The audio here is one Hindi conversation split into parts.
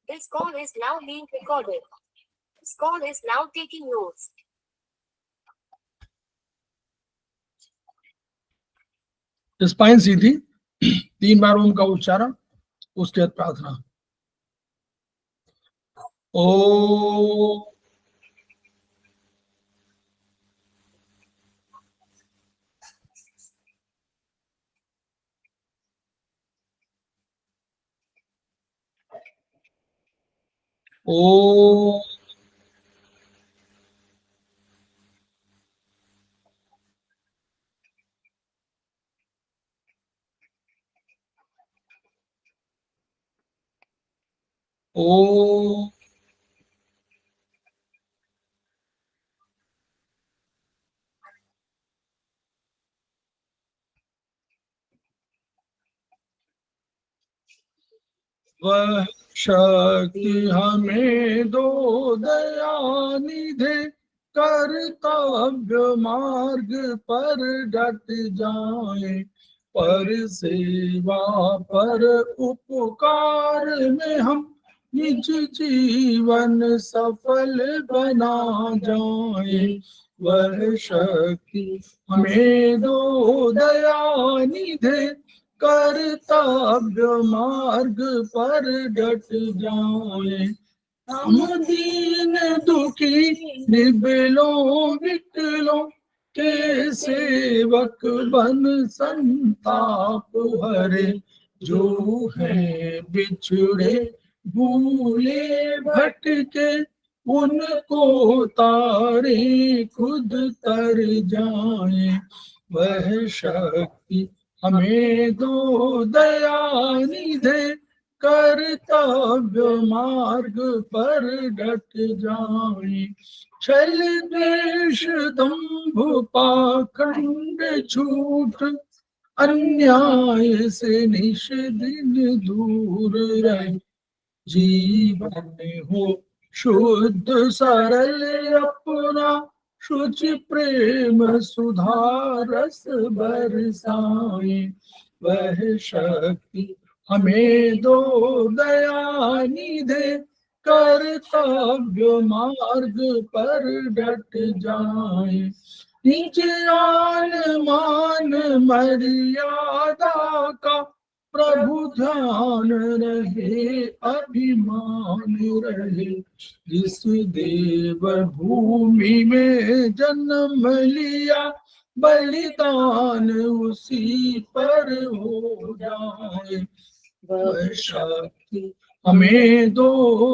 This call is now being recorded. This call is now taking notes. Spine सीधी, 3 बार ओम का उच्चारण, उसके बाद प्रार्थना। ओ ओ ओ वह शक्ति हमें दो दयानिधे, कर्तव्य मार्ग पर डट जाए, पर सेवा पर उपकार में हम निज जीवन सफल बना जाए। वह शक्ति हमें दो दयानिधे, कर्तव्य मार्ग पर डट जाए। हम दीन दुखी निबलों विकलों के सेवक बन संताप हरे, जो है बिछड़े भूले भटके, उनको तारे खुद तर जाए। वह शक्ति हमें दो दयानिधे, कर्तव्य मार्ग पर डट जाए। छल द्वेष दंभ पाखंड झूठ, अन्याय से निश दिन दूर रहे, जीवन हो शुद्ध सरल अपना, शुचि प्रेम सुधा रस बरसाए। वह शक्ति हमें दो दयानिधे, कर्तव्य मार्ग पर डट जाए। निज आन मान मर्यादा का प्रभु ध्यान रहे, अभिमान रहे, जिस देव भूमि में जन्म लिया, बलिदान उसी पर हो जाए। वह शक्ति हमें दो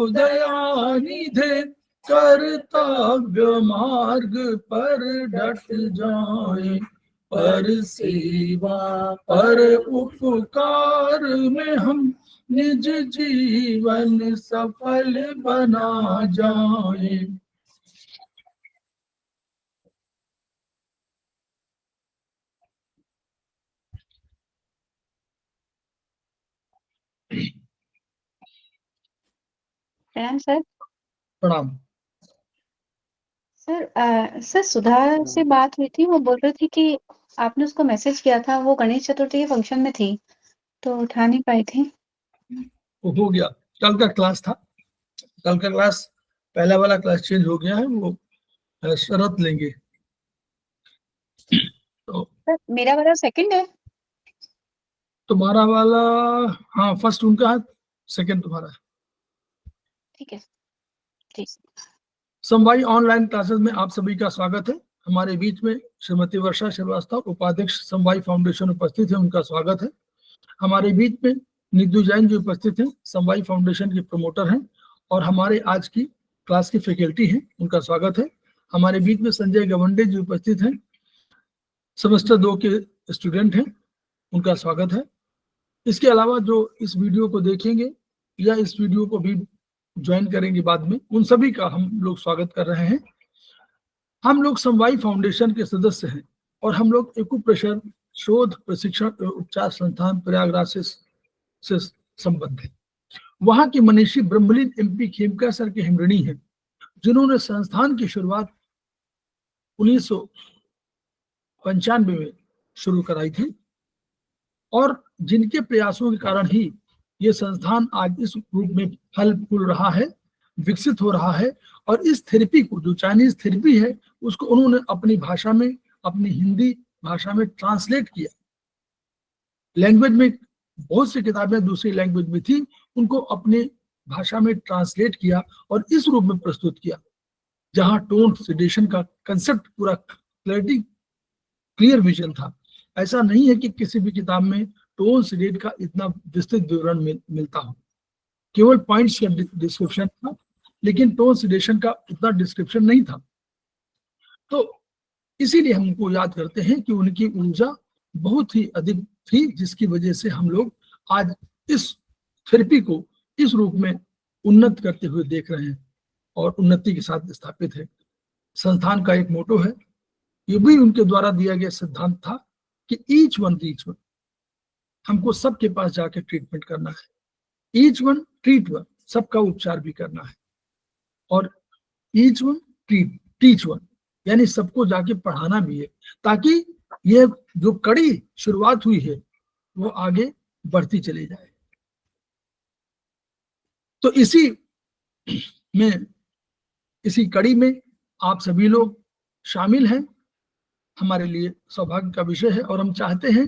दयानिधे, कर्तव्य मार्ग पर डट जाए, पर सेवा पर उपकार में हम निज जीवन सफल बना जाए। प्रणाम सर। प्रणाम सर सुधा से बात हुई थी, वो बोल रही थी कि आपने उसको मैसेज किया था, वो गणेश चतुर्थी के फंक्शन में थी तो उठा नहीं पाई थी। वो हो गया, कल का क्लास था, कल का क्लास पहला वाला क्लास चेंज हो गया है, वो शरत लेंगे। तो सर मेरा वाला सेकंड है। तुम्हारा वाला, हाँ फर्स्ट उनका है, सेकंड तुम्हारा है। ठीक है, ठीक। समवाई ऑनलाइन क्लासेस में आप सभी का स्वागत है। हमारे बीच में श्रीमती वर्षा श्रीवास्तव, उपाध्यक्ष समवाई फाउंडेशन उपस्थित है, उनका स्वागत है। हमारे बीच में निधु जैन जी उपस्थित हैं, समवाई फाउंडेशन के प्रमोटर हैं और हमारे आज की क्लास की फैकल्टी हैं, उनका स्वागत है। हमारे बीच में संजय गवंडे जी उपस्थित हैं, सेमेस्टर 2 के स्टूडेंट हैं, उनका स्वागत है। इसके अलावा जो इस वीडियो को देखेंगे या इस वीडियो को भी ज्वाइन करेंगे बाद में, उन सभी का हम लोग स्वागत कर रहे हैं। हम लोग समवाई फाउंडेशन के सदस्य हैं और हम लोग एक्यूप्रेशर शोध प्रशिक्षण एवं उपचार संस्थान प्रयागराज से संबद्ध है। वहां की मनीषी ब्रह्मलीन MP खेमका सर के हिमरणी हैं, जिन्होंने संस्थान की शुरुआत 1995 में शुरू कराई थी और जिनके प्रयासों के कारण ही ये संस्थान आज इस रूप में फल फूल रहा है, विकसित हो रहा है। और इस थेरेपी को, जो चाइनीज थेरेपी है, उसको उन्होंने अपनी भाषा में, अपनी हिंदी भाषा में ट्रांसलेट किया। लैंग्वेज में बहुत सी किताबें दूसरी लैंग्वेज में थी, उनको अपने भाषा में ट्रांसलेट किया और इस रूप में प्रस्तुत किया, जहां टोन सेडेशन का कंसेप्ट पूरा क्लैरिटी, क्लियर विजन था। ऐसा नहीं है कि किसी भी किताब में टोन सेडेट का इतना विस्तृत विवरण मिलता हो, केवल पॉइंट्स का डिस्क्रिप्शन था, लेकिन टोन सेडेशन का उतना डिस्क्रिप्शन नहीं था। तो इसीलिए हम उनको याद करते हैं कि उनकी ऊर्जा बहुत ही अधिक थी, जिसकी वजह से हम लोग आज इस थेरेपी को इस रूप में उन्नत करते हुए देख रहे हैं और उन्नति के साथ स्थापित है। संस्थान का एक मोटो है, ये भी उनके द्वारा दिया गया सिद्धांत था कि ईच वन रीच वन, हमको सबके पास जाके ट्रीटमेंट करना है। ईच वन ट्रीट वन, सबका उपचार भी करना है। और ईच वन टीच वन, यानी सबको जाके पढ़ाना भी है, ताकि ये जो कड़ी शुरुआत हुई है वो आगे बढ़ती चली जाए। तो इसी कड़ी में आप सभी लोग शामिल हैं, हमारे लिए सौभाग्य का विषय है। और हम चाहते हैं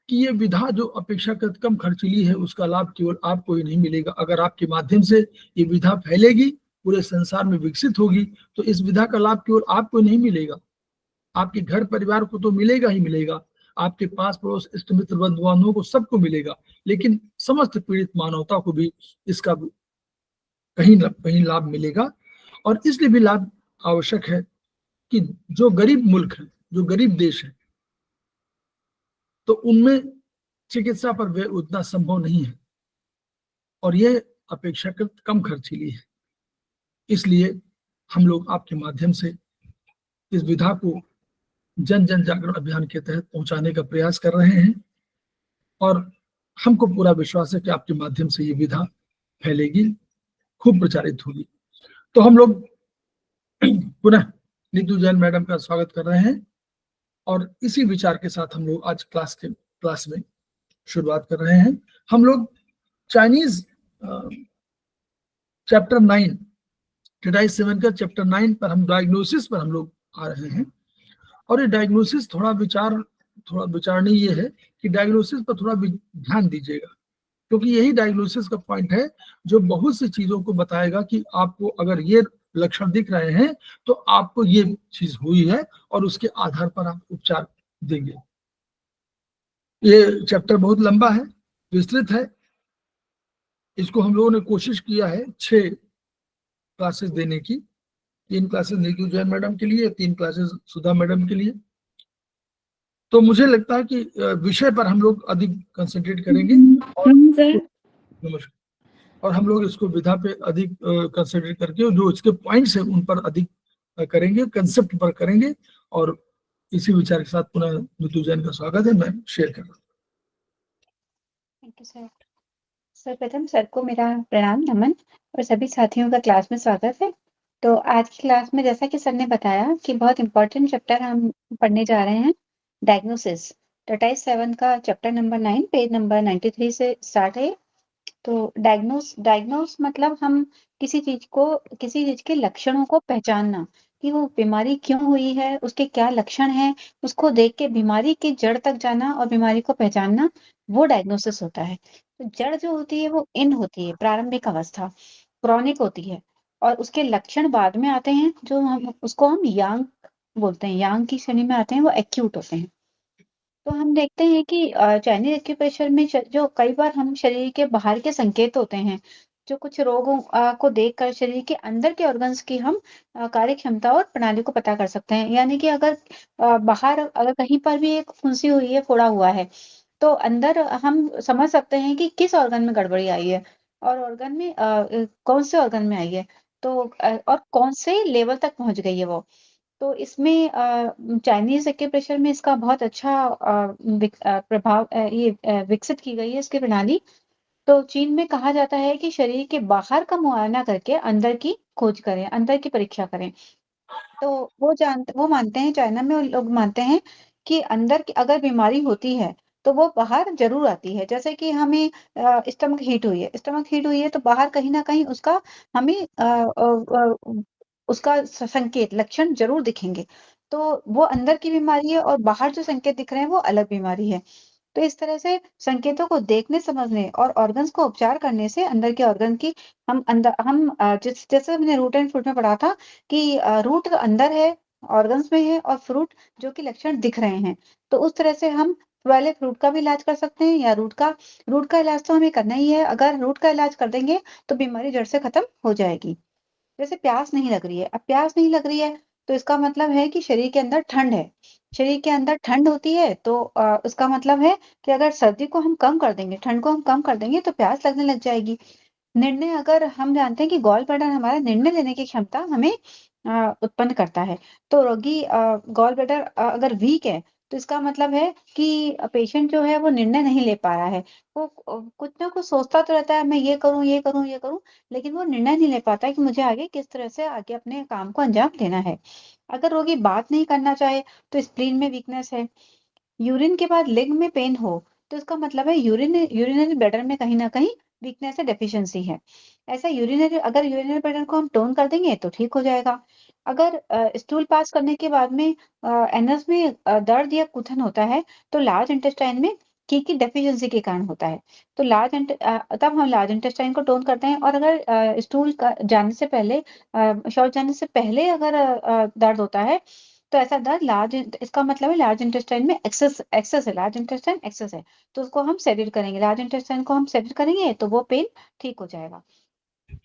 कि ये विधा जो अपेक्षाकृत कम खर्चीली है, उसका लाभ केवल आपको ही नहीं मिलेगा। अगर आपके माध्यम से ये विधा फैलेगी, पूरे संसार में विकसित होगी, तो इस विधा का लाभ केवल आपको नहीं मिलेगा, आपके घर परिवार को तो मिलेगा ही मिलेगा, आपके पास पड़ोस, इष्ट मित्र, बंधु बांधवों को सबको मिलेगा, लेकिन समस्त पीड़ित मानवता को भी इसका कहीं न कहीं लाभ मिलेगा। और इसलिए भी लाभ आवश्यक है कि जो गरीब मुल्क है, जो गरीब देश है, तो उनमें चिकित्सा पर व्यय उतना संभव नहीं है और यह अपेक्षाकृत कम खर्चीली है। इसलिए हम लोग आपके माध्यम से इस विधा को जन जन जागरण अभियान के तहत पहुंचाने का प्रयास कर रहे हैं और हमको पूरा विश्वास है कि आपके माध्यम से ये विधा फैलेगी, खूब प्रचारित होगी। तो हम लोग पुनः नीतू जैन मैडम का स्वागत कर रहे हैं और इसी विचार के साथ हम लोग आज क्लास में शुरुआत कर रहे हैं। हम लोग चाइनीज चैप्टर 9, टेटाइस 7 का चैप्टर 9 पर हम डायग्नोसिस पर हम लोग आ रहे हैं। और ये डायग्नोसिस थोड़ा विचारणीय ये है कि डायग्नोसिस पर थोड़ा ध्यान दीजिएगा, क्योंकि यही डायग्नोसिस का पॉइंट है जो बहुत सी चीजों को बताएगा कि आपको अगर ये लक्षण दिख रहे हैं तो आपको ये चीज हुई है और उसके आधार पर आप उपचार देंगे। ये चैप्टर बहुत लंबा है, विस्तृत है। इसको हम लोगों ने कोशिश किया है 6 क्लासेस देने की, 3 क्लासेस नीतू जैन मैडम के लिए, 3 क्लासेस सुधा मैडम के लिए। तो मुझे लगता है कि विषय पर हम लोग अधिक कंसंट्रेट करेंगे और नमस्कार, और हम लोग इसको विधा पे अधिक कंसंट्रेट करके जो इसके पॉइंट्स है उन पर अधिक करेंगे, कंसेप्ट पर करेंगे। और इसी विचार के साथ पुनः नीतू जैन का स्वागत है, मैं शेयर कर रहा हूँ। Thank you sir. सर्वप्रथम सर को मेरा प्रणाम, नमन और सभी साथियों का क्लास में स्वागत है। तो आज की क्लास में जैसा कि सर ने बताया कि बहुत इंपॉर्टेंट चैप्टर हम पढ़ने जा रहे हैं, डायग्नोसिस। टेटाइस 7 का चैप्टर नंबर 9 पेज नंबर 93 से स्टार्ट है। तो डायग्नोस मतलब हम किसी चीज के लक्षणों को पहचानना कि वो बीमारी क्यों हुई है, उसके क्या लक्षण हैं, उसको देख के बीमारी की जड़ तक जाना और बीमारी को पहचानना, वो डायग्नोसिस होता है। तो जड़ जो होती है वो इन होती है, प्रारंभिक अवस्था, क्रॉनिक होती है, और उसके लक्षण बाद में आते हैं, जो हम यांग बोलते हैं, यांग की श्रेणी में आते हैं, वो एक्यूट होते हैं। तो हम देखते हैं कि चाइनीज एक्यूप्रेशर में जो कई बार हम शरीर के बाहर के संकेत होते हैं, जो कुछ रोगों को देखकर शरीर के अंदर के ऑर्गन्स की हम कार्य क्षमता और प्रणाली को पता कर सकते हैं। यानी कि अगर बाहर अगर कहीं पर भी एक फुंसी हुई है, फोड़ा हुआ है, तो अंदर हम समझ सकते हैं कि किस ऑर्गन में गड़बड़ी आई है और ऑर्गन में कौन से ऑर्गन में आई है, तो और कौन से लेवल तक पहुंच गई है वो। तो इसमें चाइनीज एक्यूप्रेशर में इसका बहुत अच्छा प्रभाव विकसित की गई है इसकी प्रणाली। तो चीन में कहा जाता है कि शरीर के बाहर का मुआयना करके अंदर की खोज करें, अंदर की परीक्षा करें। तो वो मानते हैं, चाइना में लोग मानते हैं कि अंदर की अगर बीमारी होती है तो वो बाहर ज़रूर आती है। जैसे कि हमें स्टमक हीट हुई है, स्टमक हीट हुई है तो बाहर कहीं न कहीं उसका हमें उसका संकेत, लक्षण ज़रूर दिखेंगे। तो वो अंदर की बीमारी है और बाहर जो संकेत दिख रहे हैं वो अलग बीमारी है। तो इस तरह से संकेतों को देखने, समझने और ऑर्गन्स को उपचार करने से अंदर के ऑर्गन की हम जैसे हमने रूट एंड फ्रूट में पढ़ा था कि रूट अंदर है, ऑर्गन्स में है और फ्रूट जो कि लक्षण दिख रहे हैं। तो उस तरह से हम पहले फ्रूट का भी इलाज कर सकते हैं या रूट का इलाज तो हमें करना ही है। अगर रूट का इलाज कर देंगे तो बीमारी जड़ से खत्म हो जाएगी। जैसे प्यास नहीं लग रही है, अब प्यास नहीं लग रही है, तो इसका मतलब है कि शरीर के अंदर ठंड है। शरीर के अंदर ठंड होती है तो उसका मतलब है कि अगर सर्दी को हम कम कर देंगे, ठंड को हम कम कर देंगे तो प्यास लगने लग जाएगी। निर्णय अगर हम जानते हैं कि गॉल ब्लैडर हमारा निर्णय लेने की क्षमता हमें उत्पन्न करता है। तो रोगी गॉल ब्लैडर अगर वीक है, तो इसका मतलब है कि पेशेंट जो है वो निर्णय नहीं ले पा रहा है। वो कुछ ना कुछ सोचता तो रहता है मैं ये करूँ, ये करूँ, ये करूँ, लेकिन वो निर्णय नहीं ले पाता है कि मुझे आगे किस तरह से आगे अपने काम को अंजाम देना है। अगर रोगी बात नहीं करना चाहे, तो स्प्लीन में वीकनेस है। यूरिन के बाद लेग में पेन हो, तो इसका मतलब है यूरिनरी ब्लैडर में कहीं न कहीं वीकनेस है, डेफिशिएंसी है। ऐसा यूरिनरी ब्लैडर को हम टोन कर देंगे तो ठीक हो जाएगा। अगर स्टूल पास करने के बाद में एनस में दर्द या कुथन होता है, तो लार्ज इंटेस्टाइन में की डेफिशिएंसी के कारण होता है। तो तब हम लार्ज इंटेस्टाइन को टोन करते हैं और अगर स्टूल का जाने से पहले शौच जाने से पहले अगर दर्द होता है, तो ऐसा दर्द इसका मतलब है लार्ज इंटेस्टाइन में एक्सेस है, लार्ज इंटेस्टाइन एक्सेस है, तो उसको हम सेडेट करेंगे, लार्ज इंटेस्टाइन को हम सेडेट करेंगे तो वो पेन ठीक हो जाएगा।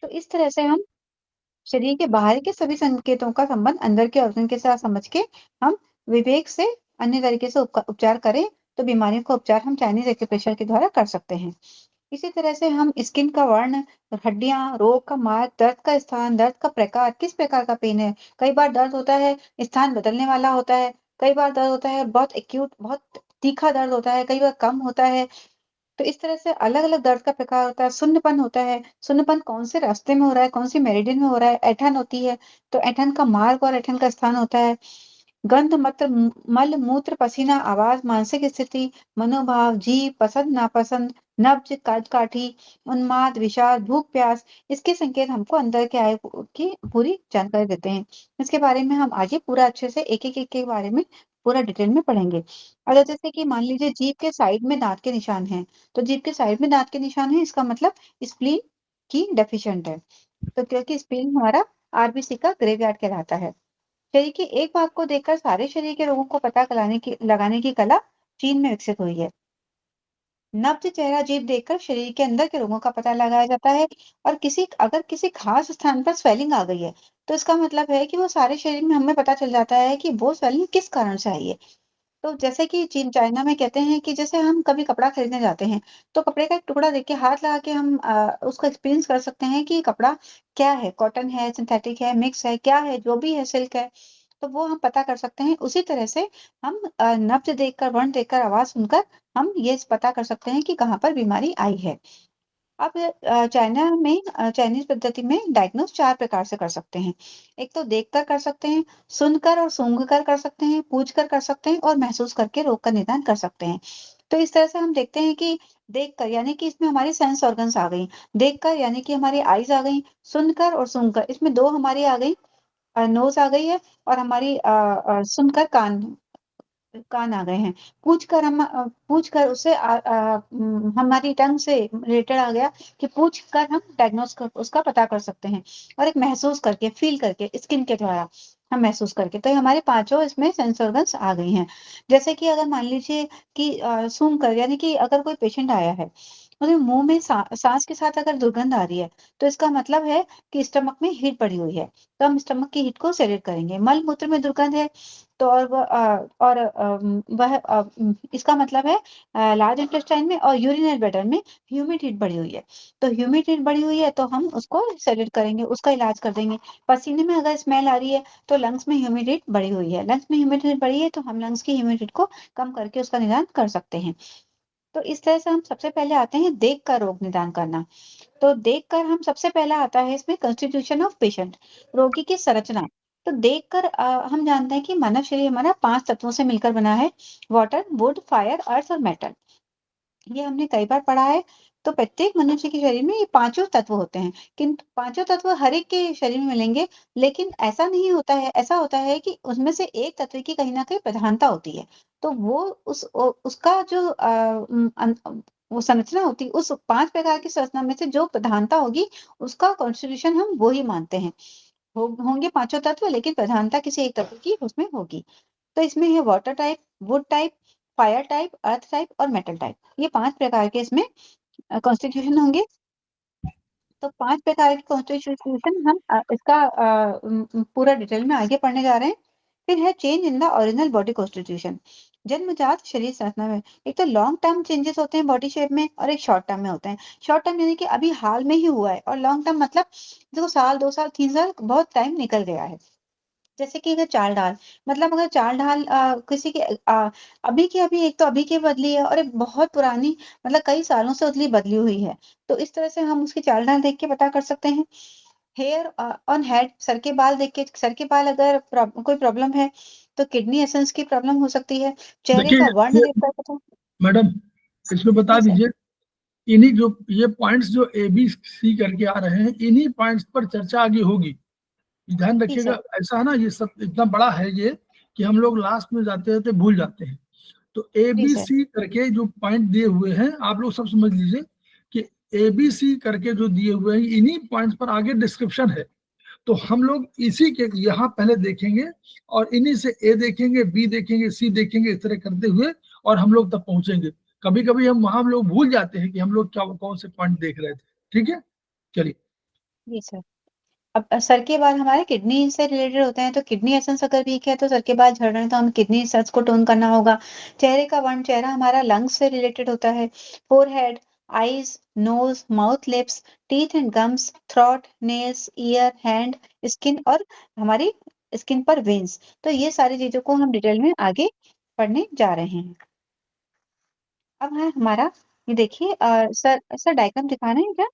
तो इस तरह से हम शरीर के बाहर के सभी संकेतों का संबंध अंदर के ऑर्गन के साथ समझ के हम विवेक से अन्य तरीके से उपचार करें, तो बीमारियों का उपचार हम चाइनीज एक्यूप्रेशर के द्वारा कर सकते हैं। इसी तरह से हम स्किन का वर्ण, हड्डियाँ, रोग का मार्ग, दर्द का स्थान, दर्द का प्रकार, किस प्रकार का पेन है। कई बार दर्द होता है, स्थान बदलने वाला होता है, कई बार दर्द होता है, बहुत एक्यूट, बहुत तीखा दर्द होता है, कई बार कम होता है। तो इस तरह से अलग-अलग दर्द का प्रकार होता है, सुन्नपन होता है, सुन्नपन कौन से रास्ते में हो रहा है, कौन सी मेरिडियन में हो रहा है, ऐंठन होती है, तो ऐंठन का मार्ग और ऐंठन का स्थान होता है। गंध, मल, मूत्र, पसीना, आवाज़, मानसिक स्थिति, मनोभाव, जीभ, पसंद-नापसंद, नब्ज, काट-काठी, उन्माद, विषाद, भूख-प्यास, इसके संकेत हमको अंदर के की पूरी जानकारी देते हैं। इसके बारे में हम आगे पूरा अच्छे से एक-एक के बारे में पूरा डिटेल में पढ़ेंगे। अगर जैसे कि मान लीजिए जीभ के साइड में दाँत के निशान हैं, तो जीभ के साइड में दाँत के निशान हैं, इसका मतलब स्प्लीन की डेफिशिएंट है। तो क्योंकि स्प्लीन हमारा आरबीसी का ग्रेवयार्ड कहलाता है। शरीर के एक भाग को देखकर सारे शरीर के रोगों को पता लगाने की कला चीन में विकसित हुई है। नब्ज चेहरा जीभ देखकर शरीर के अंदर के रोगों का पता लगाया जाता है और अगर किसी खास स्थान पर स्वेलिंग आ गई है, तो इसका मतलब है कि वो सारे शरीर में हमें पता चल जाता है कि वो स्वेलिंग किस कारण से आई है। तो जैसे कि चाइना में कहते हैं कि जैसे हम कभी कपड़ा खरीदने जाते हैं, तो कपड़े का एक टुकड़ा देख के हाथ लगा के हम उसको एक्सपीरियंस कर सकते हैं कि कपड़ा क्या है, कॉटन है, सिंथेटिक है, मिक्स है, क्या है, जो भी है, सिल्क है, तो वो हम पता कर सकते हैं। उसी तरह से हम नब्ज देखकर, वर्ण देखकर, आवाज सुनकर हम ये पता कर सकते हैं कि कहाँ पर बीमारी आई है। अब चाइना में चाइनीज़ पद्धति में डायग्नोज़ 4 प्रकार से कर सकते हैं। एक तो देखकर कर सकते हैं, सुनकर और सूंघकर कर सकते हैं, पूछकर कर सकते हैं और महसूस करके रोग का निदान कर सकते हैं। तो इस तरह से हम देखते हैं कि देखकर यानी कि इसमें हमारी सेंस ऑर्गन्स आ गई, देखकर यानी कि हमारी आइज़ आ गई, सुनकर और सूंघकर इसमें 2 हमारी आ गई, नोज़ आ गई है और हमारी सुनकर कान कान आ गए हैं। पूछकर हमारी टंग से रिलेटेड आ गया कि पूछकर हम डायग्नोस कर उसका पता कर सकते हैं और एक महसूस करके, फ़ील करके, स्किन के द्वारा हम महसूस करके। तो ये हमारे पाँचों इसमें सेंस ऑर्गन्स आ गई हैं। जैसे कि अगर मान लीजिए कि सूंघकर यानी कि अगर कोई पेशेंट आया है, उसके मुँह में साँस के साथ अगर दुर्गंध आ रही है, तो इसका मतलब है कि स्टमक में हीट बढ़ी हुई है। तो हम स्टमक की हीट को सेलेक्ट करेंगे। मल-मूत्र में दुर्गंध है, तो इसका मतलब है लार्ज इंटेस्टाइन में और यूरिनरी ब्लैडर में ह्यूमिड हीट बढ़ी हुई है। तो ह्यूमिड हीट बढ़ी हुई है तो हम उसको सेलेक्ट करेंगे, उसका इलाज कर देंगे। पसीने में अगर स्मेल आ रही है तो लंग्स में ह्यूमिड हीट बढ़ी हुई है। लंग्स में ह्यूमिड हीट बढ़ी है तो हम लंग्स की ह्यूमिड हीट को कम करके उसका निदान कर सकते हैं। तो इस तरह से हम सबसे पहले आते हैं देख कर रोग निदान करना। तो देखकर हम सबसे पहला आता है इसमें कंस्टिट्यूशन ऑफ पेशेंट, रोगी की संरचना। तो देखकर हम जानते हैं कि मानव शरीर हमारा 5 तत्वों से मिलकर बना है, वाटर, वुड, फायर, अर्थ और मेटल। ये हमने कई बार पढ़ा है। तो प्रत्येक मनुष्य के शरीर में ये पांचों तत्व होते हैं, किंतु पांचों तत्व हर एक के शरीर में मिलेंगे, लेकिन ऐसा नहीं होता है। ऐसा होता है कि उसमें से एक तत्व की कहीं ना कहीं प्रधानता होती है। तो वो उसका जो वो संरचना होती है, उस 5 प्रकार की संरचना में से जो प्रधानता होगी, उसका कॉन्स्टिट्यूशन हम वो ही मानते हैं। होंगे पांचों तत्व, लेकिन प्रधानता किसी एक तत्व की उसमें होगी। तो इसमें है water type, would type, fire type, earth type और मेटल टाइप। ये 5 प्रकार के इसमें कॉन्स्टिट्यूशन होंगे। तो 5 प्रकार के कॉन्स्टिट्यूशन हम इसका पूरा डिटेल में आगे पढ़ने जा रहे हैं। फिर है change in the original body constitution. जन्मजात शरीर संरचना में एक तो लॉन्ग टर्म चेंजेस होते हैं बॉडी शेप में, और एक शॉर्ट टर्म में होते हैं। शॉर्ट टर्म यानी कि अभी हाल में ही हुआ है, और लॉन्ग टर्म मतलब देखो साल, 2 साल, 3 साल, बहुत टाइम निकल गया है। जैसे कि अगर चाल ढाल, मतलब अगर चाल ढाल किसी के अभी की अभी, एक तो अभी की बदली है, और एक बहुत पुरानी, मतलब कई सालों से उतली बदली हुई है। तो इस तरह से हम उसकी चाल ढाल देख के पता कर सकते हैं। हेयर ऑन हेड, सर के बाल देख के, सर के बाल अगर कोई प्रॉब्लम है तो किडनी एसेंस की प्रॉब्लम हो सकती है। चेहरे देखिए का वर्ण देख कर पता। मैडम, इसमें बता जी सर। दीजिए, इन्हीं जो ये पॉइंट्स जो ए बी सी करके आ रहे हैं, इन्हीं पॉइंट्स पर चर्चा आगे होगी। ध्यान जी रखिएगा, सर। ऐसा है ना, ये सब इतना बड़ा है ये कि हम लोग लास्ट में जाते जाते भूल जाते हैं। तो ए जी बी सर। सी करके जो पॉइंट दिए हुए हैं, आप लोग सब समझ लीजिए कि ए बी सी करके जो दिए हुए हैं, इन्हीं पॉइंट्स पर आगे डिस्क्रिप्शन है। तो हम लोग इसी के यहाँ पहले देखेंगे, और इन्हीं से ए देखेंगे, बी देखेंगे, सी देखेंगे, इस तरह करते हुए और हम लोग तब पहुंचेंगे। कभी कभी हम लोग भूल जाते हैं कि हम लोग क्या कौन से पॉइंट देख रहे थे। ठीक है, चलिए। जी सर। अब सर के बाल हमारे किडनी से रिलेटेड होते हैं, तो किडनी एसेंस अगर वीक है तो सर के बाल झड़ रहे हैं, तो हम किडनी एसेंस को टोन करना होगा। चेहरे का वर्ण, चेहरा हमारा लंग्स से रिलेटेड होता है। Forehead, eyes, nose, mouth, lips, teeth and gums, throat, nails, ear, hand, skin, और हमारी स्किन पर वेन्स। तो ये सारी चीजों को हम डिटेल में आगे पढ़ने जा रहे हैं। अब है हमारा, ये देखिए सर सर डायग्राम दिखाना है क्या?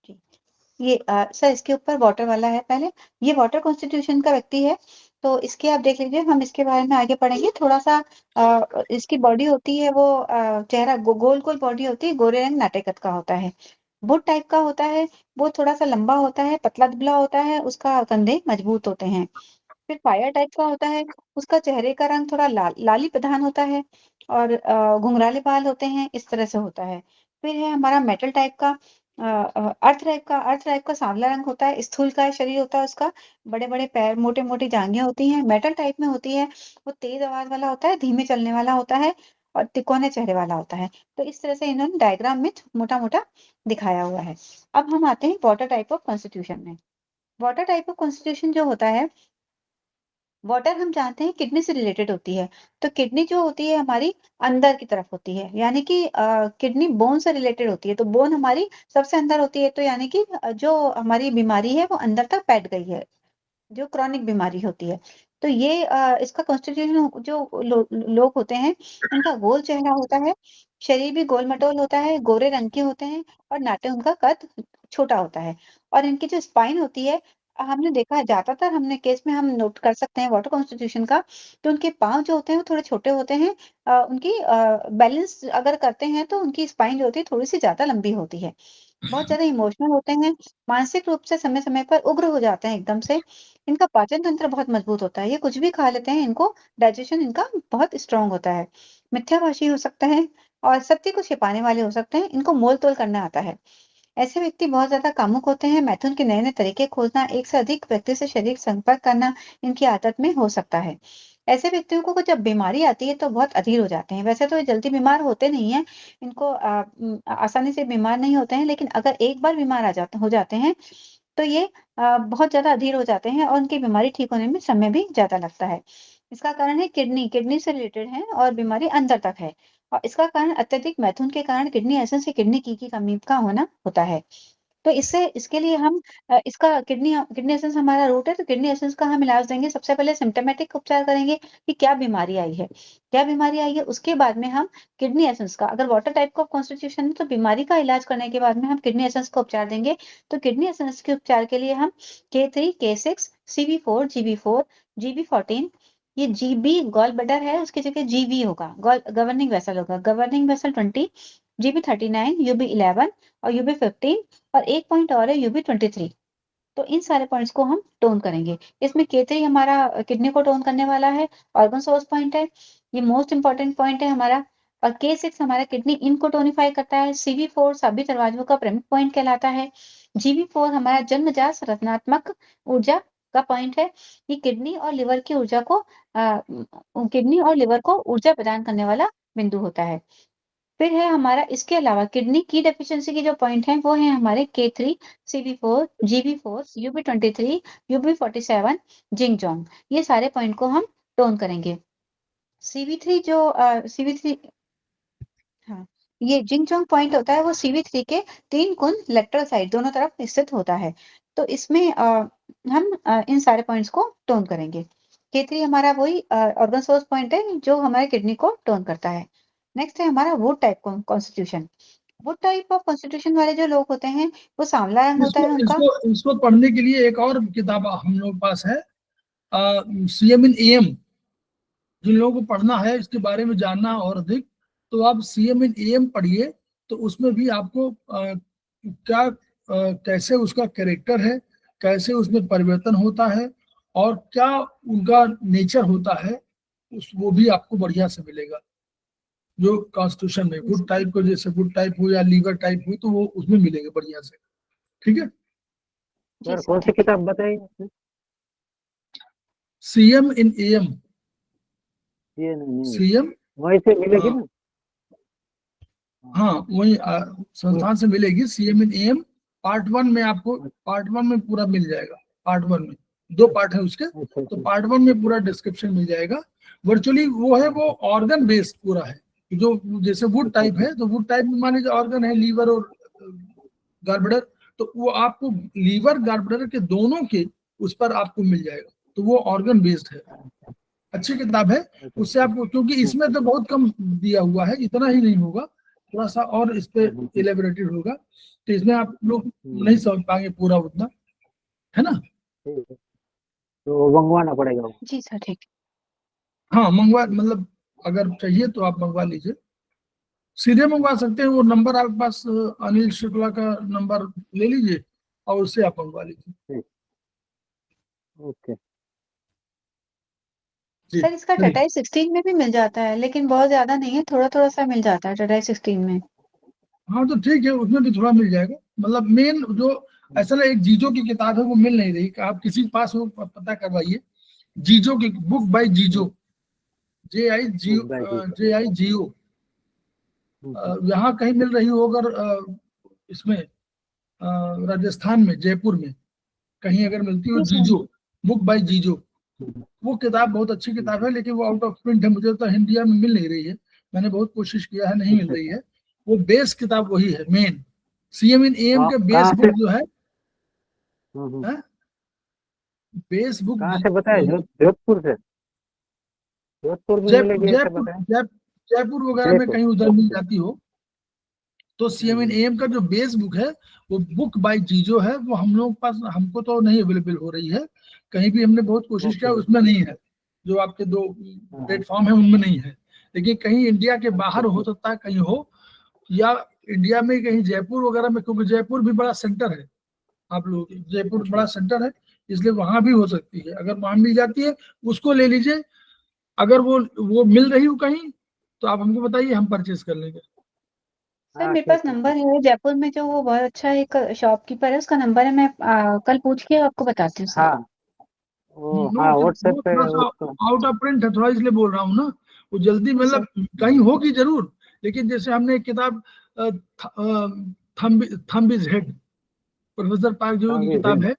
जी। ये सर इसके ऊपर वाटर वाला है पहले। ये वाटर कॉन्स्टिट्यूशन का व्यक्ति है। तो इसके आप देख लीजिए, हम इसके बारे में आगे पढ़ेंगे थोड़ा सा। इसकी बॉडी होती है वो चेहरा गोल गोल बॉडी होती है, गोरे रंग नाटेकत का होता है। बुट टाइप का होता है। वो थोड़ा सा लंबा होता है, पतला दुबला होता है, उसका कंधे मजबूत होते हैं। फिर फायर टाइप का होता है। उसका चेहरे का रंग थोड़ा लाली प्रधान होता है, और घुंघराले बाल होते हैं, इस तरह से होता है। फिर है हमारा मेटल टाइप का। अर्थ टाइप का सांवला रंग होता है, स्थूलकाय शरीर होता है उसका। बड़े बड़े पैर, मोटे मोटी जांघें होती हैं। मेटल टाइप में होती है। वो तेज आवाज वाला होता है, धीमे चलने वाला होता है, और तिकोने चेहरे वाला होता है। तो इस तरह से इन्होंने डायग्राम में मोटा मोटा दिखाया हुआ है। अब हम आते हैं वाटर टाइप ऑफ कॉन्स्टिट्यूशन में। वाटर टाइप ऑफ कॉन्स्टिट्यूशन जो होता है, वाटर हम जानते हैं किडनी से रिलेटेड होती है। तो किडनी जो होती है हमारी अंदर की तरफ होती है, यानी कि किडनी बोन से रिलेटेड होती है। तो बोन हमारी सबसे अंदर होती है, तो यानी कि जो हमारी बीमारी है वो अंदर तक बैठ गई है, जो क्रॉनिक बीमारी होती है। तो ये इसका कॉन्स्टिट्यूशन जो लोग होते हैं, उनका गोल चेहरा होता है, शरीर भी गोल मटोल होता है, गोरे रंग के होते हैं, और नाटे उनका कद छोटा होता है। और इनकी जो स्पाइन होती है, हमने देखा है ज्यादातर, हमने केस में हम नोट कर सकते हैं वाटर कॉन्स्टिट्यूशन का। तो उनके पाँव जो होते हैं वो थोड़े छोटे होते हैं। उनकी बैलेंस अगर करते हैं तो उनकी स्पाइन जो होती है थोड़ी सी ज्यादा लंबी होती है। बहुत ज़्यादा इमोशनल होते हैं, मानसिक रूप से समय-समय पर उग्र हो जाते हैं एकदम से। इनका पाचन तंत्र बहुत मजबूत होता है, ये कुछ भी खा लेते हैं, इनको डाइजेशन इनका बहुत स्ट्रॉन्ग होता है। मिथ्याभाषी हो सकते हैं, और सत्य को छिपाने वाले हो सकते हैं, इनको मोल-तोल करना आता है। ऐसे व्यक्ति बहुत ज़्यादा कामुक होते हैं, मैथुन के नए-नए तरीके खोजना, एक से अधिक व्यक्ति से शारीरिक संपर्क करना इनकी आदत में हो सकता है। ऐसे व्यक्तियों को जब बीमारी आती है तो बहुत अधीर हो जाते हैं। वैसे तो ये जल्दी बीमार होते नहीं हैं, इनको आसानी से बीमार नहीं होते हैं, लेकिन अगर एक बार बीमार हो जाते हैं, तो ये बहुत ज़्यादा अधीर हो जाते हैं, और उनकी बीमारी ठीक होने में समय भी ज़्यादा लगता है। इसका कारण है किडनी से रिलेटेड है, और बीमारी अंदर तक है। और इसका कारण अत्यधिक मैथुन के कारण किडनी एसेंस या किडनी की कमी का होना होता है। तो इसके लिए हम इसका किडनी एसेंस हमारा रूट है, तो किडनी एसेंस का हम इलाज देंगे। सबसे पहले सिम्प्टोमेटिक उपचार करेंगे कि क्या बीमारी आई है, उसके बाद में हम किडनी एसेंस का, अगर वाटर टाइप का कॉन्स्टिट्यूशन है तो बीमारी का इलाज करने के बाद में हम किडनी एसेंस का उपचार देंगे। तो किडनी एसेंस के उपचार के लिए हम K3, K6, CV4, GB4, GB14, ये GB गॉल ब्लैडर है, उसकी जगह GV होगा, गवर्निंग वेसल होगा, गवर्निंग वेसल 20, GB39, UB11 और UB15 और एक पॉइंट और है UB23। तो इन सारे पॉइंट्स को हम टोन करेंगे। इसमें K3 हमारा किडनी को टोन करने वाला है, ऑर्गन सोर्स पॉइंट है, ये मोस्ट इंपॉर्टेंट पॉइंट है हमारा। और K6 हमारा किडनी इन को टोनिफाई करता है। CV4 सभी दरवाजों का प्रमुख पॉइंट कहलाता है। GB4 हमारा जन्मजात संरचनात्मक ऊर्जा का पॉइंट है। ये किडनी और लिवर की ऊर्जा को किडनी और लिवर को ऊर्जा प्रदान करने वाला बिंदु होता है। फिर है हमारा इसके अलावा किडनी की डेफिशिएंसी के जो पॉइंट हैं वो है हमारे K3, CV4, GB4, UB23, UB47, जिंगजोंग। ये सारे पॉइंट को हम टोन करेंगे। CV3 जो CV3 हाँ, ये जिंगजोंग पॉइंट होता है वो CV3 के 3 कुन लेटरल साइड दोनों तरफ स्थित होता है। तो इसमें हम इन सारे पॉइंट्स को टोन करेंगे। K3 हमारा वही ऑर्गन सोर्स पॉइंट है जो हमारे किडनी को टोन करता है। नेक्स्ट है हमारा would type constitution. Would type of constitution वाले जो लोग होते हैं वो सांवला रंग होता इसको है उनका। इसको इसको पढ़ने के लिए एक और किताब हम लोग के पास है, CM in AM। जिन लोगों को पढ़ना है, इसके बारे में जानना और अधिक, तो आप CM in AM पढ़िए। तो उसमें भी आपको क्या कैसे उसका कैरेक्टर है, कैसे उसमें परिवर्तन होता है और क्या उनका नेचर होता है, वो भी आपको बढ़िया से मिलेगा। जो कॉन्स्टिट्यूशन में गुड टाइप को, जैसे गुड टाइप हो या लीवर टाइप हो, तो वो उसमें मिलेगा बढ़िया से। ठीक है। जी सर कौन सी किताब बताइए? CM in AM। ये नहीं CM, वहीं से मिलेगी ना? हाँ वही संस्थान से मिलेगी। CM in AM पार्ट 1 में आपको, पार्ट 1 में पूरा मिल जाएगा। पार्ट 1 में 2 पार्ट है उसके, अच्छा तो अच्छा पार्ट 1 में पूरा डिस्क्रिप्शन मिल जाएगा। वर्चुअली वो है, वो ऑर्गन बेस्ड पूरा है। जो जैसे वुड टाइप है, तो वुड टाइप में मान लीजिए ऑर्गन है लीवर और गार्बडर, तो वो आपको लीवर गार्बडर के दोनों के उस पर आपको मिल जाएगा। तो वो ऑर्गन बेस्ड है, अच्छी किताब है। उससे आपको, क्योंकि इसमें तो बहुत कम दिया हुआ है, इतना ही नहीं होगा, थोड़ा सा और इस पे इलेबोरेटेड होगा, तो इसमें आप लोग नहीं समझ पाएंगे पूरा उतना, है ना। ठीक है, तो मंगवाना पड़ेगा वो। जी सर ठीक। हाँ मंगवा, मतलब अगर चाहिए तो आप मंगवा लीजिए, सीधे मंगवा सकते हैं। वो नंबर आपके पास अनिल शुक्ला का नंबर ले लीजिए और उससे आप मंगवा लीजिए। ओके जी, सर इसका चलिए। टाटा 16 में भी मिल जाता है, लेकिन बहुत ज्यादा नहीं है, थोड़ा थोड़ा सा मिल जाता है टाटा 16 में। हाँ तो ठीक है, उसमें भी थोड़ा मिल जाएगा। मतलब मेन जो असल एक जीजो की किताब है वो मिल नहीं रही, आप किसी के पास हो पता करवाइए। जीजो की बुक बाय जीजो, JIGO, यहाँ कहीं मिल रही हो अगर इसमें राजस्थान में जयपुर में कहीं अगर मिलती हो, जीजो, बुक बाय जीजो, वो किताब बहुत अच्छी किताब है, लेकिन वो आउट ऑफ प्रिंट है, मुझे तो इंडिया में मिल नहीं रही है। मैंने बहुत कोशिश किया है, नहीं मिल रही है। वो बेस किताब वही है मेन। CM in AM के बेस बुक जो है, बेस बुक कहाँ से बताया? जोधपुर से? जोधपुर में मिलेगी ऐसे जयपुर बताया? जयपुर वगैरह में कहीं उधर मिल जाती हो। तो CM in AM का जो बेस बुक है वो बुक बाय जीजो है, वो हम लोग पास, हमको तो नहीं अवेलेबल हो रही है कहीं भी। हमने बहुत कोशिश किया, उसमें नहीं है। जो आपके 2 प्लेटफॉर्म है उनमें नहीं है, लेकिन कहीं इंडिया के बाहर हो सकता है, कहीं हो, या इंडिया में कहीं जयपुर वगैरह में, क्योंकि जयपुर भी बड़ा सेंटर है। आप लोग जयपुर बड़ा सेंटर है, इसलिए वहां भी हो सकती है। अगर वहां मिल जाती है उसको ले लीजिए। अगर वो मिल रही हो कहीं तो आप हमको बताइए, हम परचेज कर लेंगे। सर मेरे पास नंबर है जयपुर में, जो वो बहुत अच्छा एक शॉपकीपर है, उसका नंबर है, मैं कल पूछ के आपको बताती हूँ सर। हाँ हाँ व्हाट्सएप पे थोड़ा सा उसको। आउट ऑफ प्रिंट है थोड़ा, इसलिए बोल रहा हूँ ना। वो जल्दी, मतलब कहीं होगी जरूर, लेकिन जैसे हमने एक किताब थंब इज हेड, प्रोफेसर पाकजू की किताब है।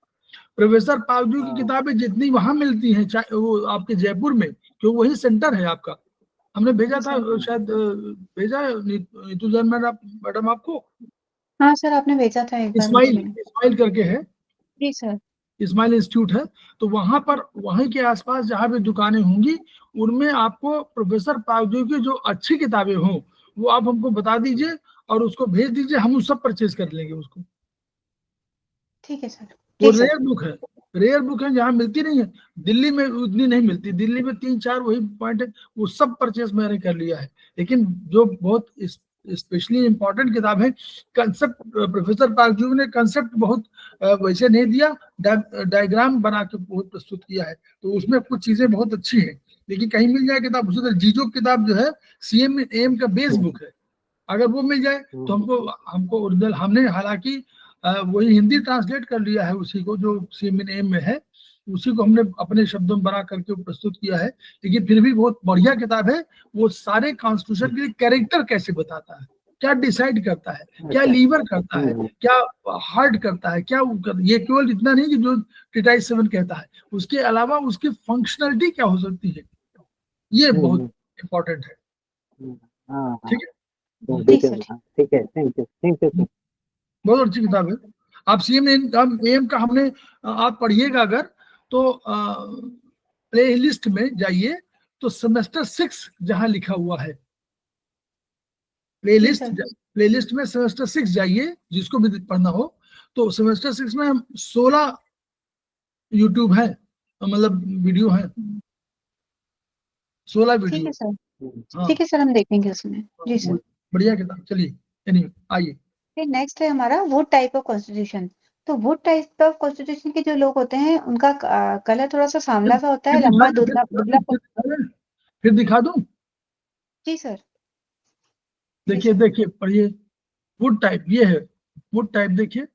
प्रोफेसर पाकजू की किताबें जितनी वहां मिलती हैं, चाहे वो आपके जयपुर में, क्योंकि वही सेंटर है आपका। हमने भेजा था शायद, भेजा नीतू जैन मैडम आपको। हाँ सर, आपने भेजा था एक बार इस्माइल मुझे। इस्माइल करके है, जी सर। इस्माइल इंस्टीट्यूट है। तो वहां पर, वहीं के आसपास जहां भी दुकानें होंगी, उनमें आपको प्रोफेसर पागजू की जो अच्छी किताबें हों वो आप हमको बता दीजिए और उसको भेज दीजिए, हम उस सब परचेज कर लेंगे उसको। ठीक है सर। वो जी सर। रेयर बुक है, रेयर बुक है, जहाँ मिलती नहीं है। दिल्ली में उतनी नहीं मिलती, दिल्ली में 3-4 वही पॉइंट है, वो सब परचेज मैंने कर लिया है। लेकिन जो बहुत स्पेशली इंपॉर्टेंट किताब है, कंसेप्ट, प्रोफेसर पागजू ने कंसेप्ट बहुत वैसे नहीं दिया, डायग्राम बना के बहुत प्रस्तुत किया है, तो उसमें कुछ चीजें बहुत अच्छी हैं। लेकिन कहीं मिल जाए किताब, उसी तरह जीजो किताब जो है CMA का बेस बुक है, अगर वो मिल जाए तो हमको हमको ओरिजिनल, हमने हालांकि वही हिंदी ट्रांसलेट कर लिया है उसी को जो CMA में है, उसी को हमने अपने शब्दों में बना करके प्रस्तुत किया है। लेकिन फिर भी बहुत बढ़िया किताब है। वो सारे कॉन्स्टिट्यूशन के कैरेक्टर कैसे बताता है, क्या डिसाइड करता है, क्या लीवर करता है, क्या हार्ड करता है, क्या ये केवल इतना नहीं कि जो Titus 7 कहता है, उसके अलावा उसकी फंक्शनलिटी क्या हो सकती है, ये बहुत इंपॉर्टेंट है। ठीक है, ठीक है, थैंक यू। बहुत अच्छी किताब है। आप CMA का हमने, आप पढ़िएगा अगर तो प्ले लिस्ट में जाइए, तो सेमेस्टर 6 जहां लिखा हुआ है, प्ले लिस्ट में सेमेस्टर 6 जाइए, जिसको भी पढ़ना हो, तो सेमेस्टर 6 में हम 16 यूट्यूब है, मतलब वीडियो है, 16 ठीक वीडियो। है सर। हाँ, ठीक है सर, हम देखेंगे उसमें। जी सर। बढ़िया किताब। चलिए, एनीवे आइए। फिर नेक्स्ट है हमारा वुड टाइप ऑफ कॉन्स्टिट्यूशन। तो वुड टाइप ऑफ कॉन्स्टिट्यूशन के जो लोग होते हैं उनका कलर थोड़ा सा सांवला सा होता है, लंबा दुबला दुबला। फिर दिखा दूं? जी सर। देखिए देखिए, पढ़िए, वुड टाइप ये है, वुड टाइप देखिए,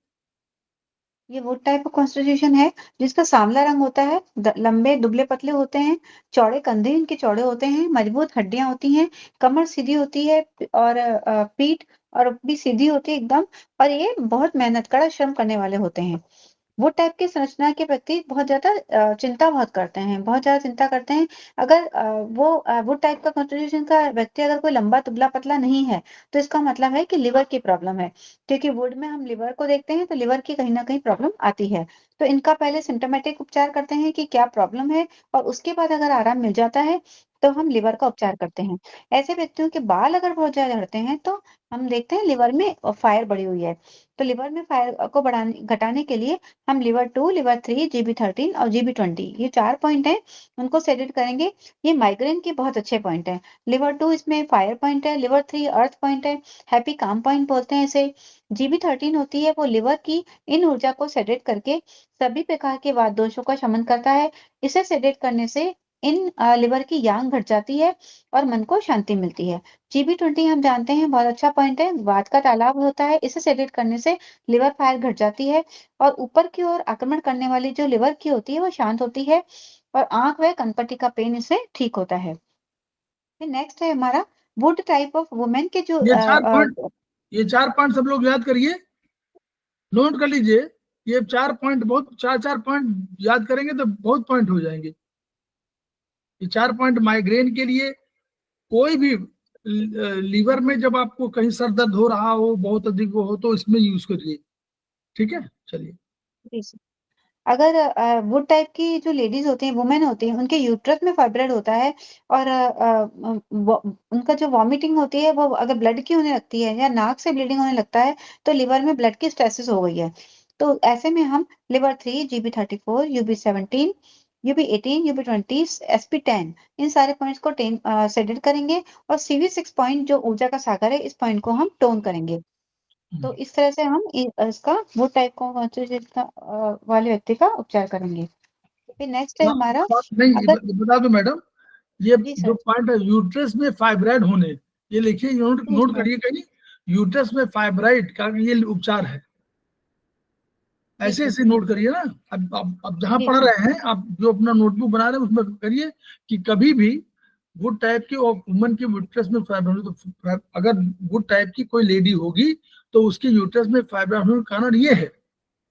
ये वुड टाइप ऑफ कॉन्स्टिट्यूशन है जिसका सांवला रंग होता है, लंबे दुबले पतले होते हैं, चौड़े कंधे इनके चौड़े होते हैं, मजबूत हड्डियां होती हैं, कमर सीधी होती है और पीठ और भी सीधी होती है एकदम। और ये बहुत मेहनत, कड़ा श्रम करने वाले होते हैं। वो टाइप की संरचना के प्रति बहुत ज्यादा चिंता बहुत करते हैं, बहुत ज्यादा चिंता करते हैं। अगर वो टाइप का कॉन्स्टिट्यूशन का व्यक्ति अगर कोई लंबा दुबला पतला नहीं है, तो इसका मतलब है कि लिवर की प्रॉब्लम है। क्योंकि वुड में हम लिवर को देखते हैं तो लिवर की कहीं ना कहीं प्रॉब्लम आती है। तो इनका पहले सिम्टोमेटिक उपचार करते हैं कि क्या प्रॉब्लम है, और उसके बाद अगर आराम मिल जाता है तो हम लिवर का उपचार करते हैं। ऐसे व्यक्तियों के बाल अगर बहुत ज्यादा झड़ते हैं तो हम देखते हैं लिवर में फायर बढ़ी हुई है। तो लिवर में फायर को बढ़ाने घटाने के लिए हम लिवर 2, लिवर 3, GB13 और GB20, ये 4 पॉइंट हैं, उनको सेलेक्ट करेंगे। ये माइग्रेन के बहुत अच्छे पॉइंट हैं। लिवर 2 इसमें फायर पॉइंट है, लिवर 3 अर्थ पॉइंट है, हैप्पी काम पॉइंट बोलते हैं इसे। GB13 होती है वो लिवर की इन ऊर्जा को सेडेट करके सभी प्रकार के वात दोषों का शमन करता है। इसे सेडेट करने से इन लिवर की यांग घट जाती है और मन को शांति मिलती है। GB20 हम जानते हैं बहुत अच्छा पॉइंट है, वात का तालाब होता है, इसे सेडेट करने से लिवर फायर घट जाती है और ऊपर की ओर आक्रमण करने वाली जो लिवर की होती है वो शांत होती है और आंख व कनपट्टी का पेन इससे ठीक होता है। फिर नेक्स्ट है हमारा वुड टाइप ऑफ वुमेन के जो ये 4 पॉइंट सब लोग याद करिए, नोट कर लीजिए। ये 4 पॉइंट, बहुत 4 पॉइंट याद करेंगे तो बहुत पॉइंट हो जाएंगे। ये 4 पॉइंट माइग्रेन के लिए, कोई भी लीवर में जब आपको कहीं सर दर्द हो रहा हो, बहुत अधिक हो तो इसमें यूज करिए। ठीक है, चलिए। अगर वुड टाइप की जो लेडीज होती हैं, वुमेन होती हैं, उनके यूट्रस में फाइब्रॉइड होता है और उनका जो वॉमिटिंग होती है वो अगर ब्लड की होने लगती है या नाक से ब्लीडिंग होने लगता है तो लिवर में ब्लड की स्टेसिस हो गई है। तो ऐसे में हम liver 3, GB34, UB17, UB18, UB20, SP10 इन सारे पॉइंट्स को सेडेट करेंगे और CV6 पॉइंट जो ऊर्जा का सागर है, इस पॉइंट को हम टोन करेंगे। तो इस तरह से हम इसका वो टाइप का वाले व्यक्ति का उपचार करेंगे। फिर नेक्स्ट है हमारा, नहीं, अगर बता दो मैडम, ये जी जो सर। पॉइंट है यूट्रस में फाइब्राइड होने, ये लिखिए, जी नोट सर। करिए कहीं, यूट्रस में फाइब्राइड का ये उपचार है, जी ऐसे सर। ऐसे नोट करिए ना। अब जहां जी पढ़ सर। रहे हैं आप, जो अपना नोटबुक बना रहे हैं उसमें करिए कि कभी भी गुड टाइप की और वुमन की यूट्रस में फाइब्राइड, तो अगर गुड टाइप की कोई लेडी होगी तो उसके यूट्रस में फाइब्राइड होने का कारण ये है।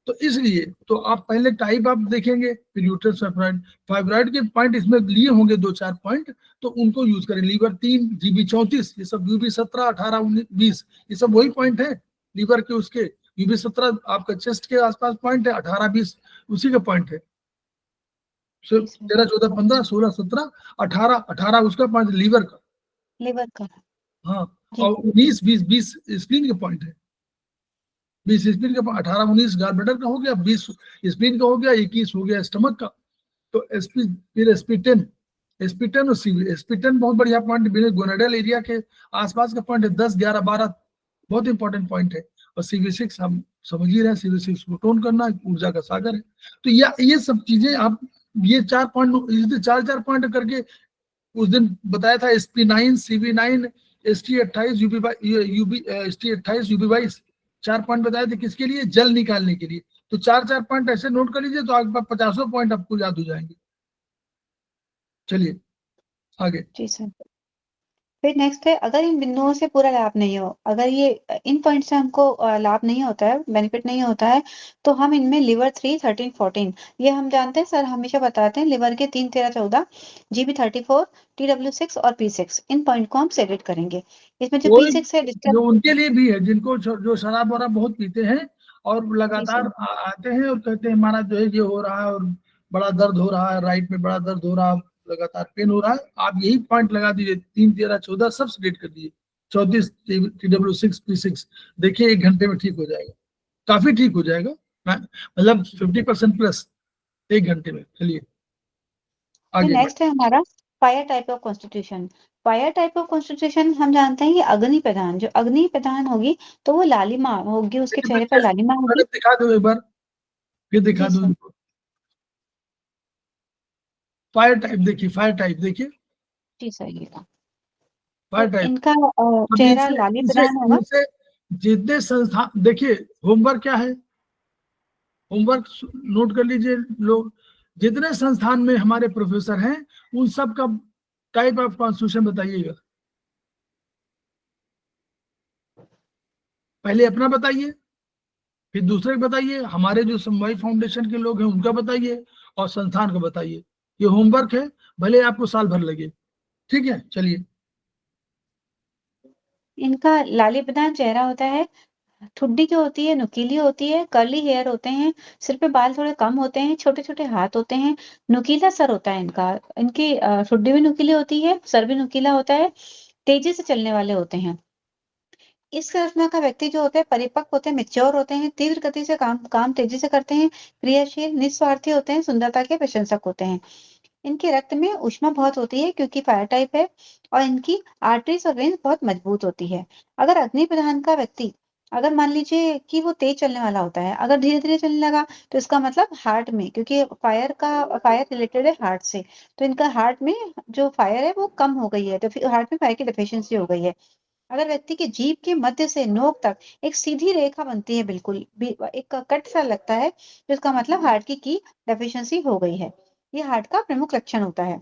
तो इसलिए तो आप पहले टाइप आप देखेंगे, फिर यूट्रस फाइब्राइड, फाइब्राइड के पॉइंट इसमें लिए होंगे 2-4 पॉइंट, तो उनको यूज करें। लीवर 3, GB34, ये सब UB17, 18, 19, 20, ये सब वही पॉइंट है। लीवर के उसके। UB17 आपका चेस्ट के आसपास पॉइंट है, 18-20 उसी का पॉइंट है। 13, 14, 15, 16, 17, 18 उसका पॉइंट लीवर का। लिवर का। हाँ, जी और 19-20 स्प्लीन के पॉइंट है। 20 स्प्लीन का, 18-19 गाल ब्लैडर का हो गया, 20 स्प्लीन का हो गया, 21 हो गया स्टमक का। तो फिर SP10 और SP10 बहुत बढ़िया पॉइंट, गोनाडल एरिया के आसपास का पॉइंट है। 10, 11, 12 बहुत इंपॉर्टेंट पॉइंट है। और CV6 हम समझ ही रहे हैं, CV6 को टोन करना ऊर्जा का सागर है। तो ये सब चीजें आप ये 4 पॉइंट, 4 पॉइंट करके उस दिन बताया था। SP9, CV9, ST28, ST28, UB22 4 point बताए थे, किसके लिए? जल निकालने के लिए। तो 4 पॉइंट ऐसे नोट कर लीजिए, तो आपके पास 50 पॉइंट आपको याद हो जाएंगे। चलिए आगे। जी सर। फिर नेक्स्ट है, अगर इन बिंदुओं से पूरा लाभ नहीं हो, अगर ये इन पॉइंट से हमको लाभ नहीं होता है, बेनिफिट नहीं होता है, तो हम इनमें लिवर 3, 13, 14 ये हम जानते हैं सर, हमेशा बताते हैं लिवर के 3, 13, 14, GB34, TW6 और P6 इन पॉइंट को हम सेलेक्ट करेंगे। इसमें जो कोई P6 है जो उनके लिए भी है, जिनको जो शराब वराब बहुत पीते हैं और जी लगातार सर। आते हैं और कहते हैं हमारा जो है ये हो रहा है और बड़ा दर्द हो रहा है, राइट में बड़ा दर्द हो रहा है, लगातार पेन हो रहा है, आप यही पॉइंट लगा दीजिए। 3, 13, 14 सब सिलेक्ट कर दीजिए। 34 TW6, P6 देखिए 1 घंटे में ठीक हो जाएगा, काफी ठीक हो जाएगा, मतलब 50% प्लस 1 घंटे में। चलिए फिर आगे नेक्स्ट है हमारा fire type of constitution. Fire type of constitution हम जानते हैं कि अग्नि प्रधान, जो अग्नि प्रधान होगी तो वो लालिमा होगी, उसके चेहरे पर लालिमा होगी। दिखा दो एक बार, फिर दिखा जी दो सर। इनको। फायर टाइप देखिए, फायर टाइप देखिए, जी सर, ये था। तो फायर टाइप। इनका अब चेहरा इनसे लाली इनसे प्रधान होगा। इनसे जितने संस्थान देखिए, होमवर्क क्या है, होमवर्क नोट कर लीजिए लोग। जितने संस्थान में हमारे प्रोफेसर हैं उन सब का टाइप ऑफ कॉन्स्टिट्यूशन बताइएगा। पहले अपना बताइए, फिर दूसरे को बताइए, हमारे जो समवाय फाउंडेशन के लोग हैं उनका बताइए, और संस्थान का बताइए। ये होमवर्क है, भले आपको साल भर लगे। ठीक है, चलिए। इनका लाली प्रधान चेहरा होता है, ठुड्डी जो होती है नुकीली होती है, कर्ली हेयर होते हैं, सिर पे बाल थोड़े कम होते हैं, छोटे छोटे हाथ होते हैं, नुकीला सर होता है इनका। इनकी ठुड्डी भी नुकीली होती है, सर भी नुकीला होता है, तेजी से चलने वाले होते हैं। इस संरचना का व्यक्ति जो होते हैं परिपक्व होते हैं, मेच्योर होते हैं, तीव्र गति से काम तेजी से करते हैं, क्रियाशील, निस्वार्थी होते हैं, सुंदरता के प्रशंसक होते हैं। इनके रक्त में ऊष्मा बहुत होती है क्योंकि फायर टाइप है, और इनकी आर्टरीज और वेन्स बहुत मजबूत होती है। अगर अग्नि प्रधान का व्यक्ति, अगर मान लीजिए कि वो तेज चलने वाला होता है, अगर धीरे धीरे चलने लगा तो इसका मतलब हार्ट में, क्योंकि फायर रिलेटेड है हार्ट से, तो इनका हार्ट में जो फायर है वो कम हो गई है, तो फिर हार्ट में फायर की डेफिशिएंसी हो गई है। अगर व्यक्ति की जीभ के मध्य से नोक तक एक सीधी रेखा बनती है, बिल्कुल एक कट सा लगता है, तो इसका मतलब हार्ट की डेफिशिएंसी हो गई है। ये हार्ट का प्रमुख लक्षण होता है।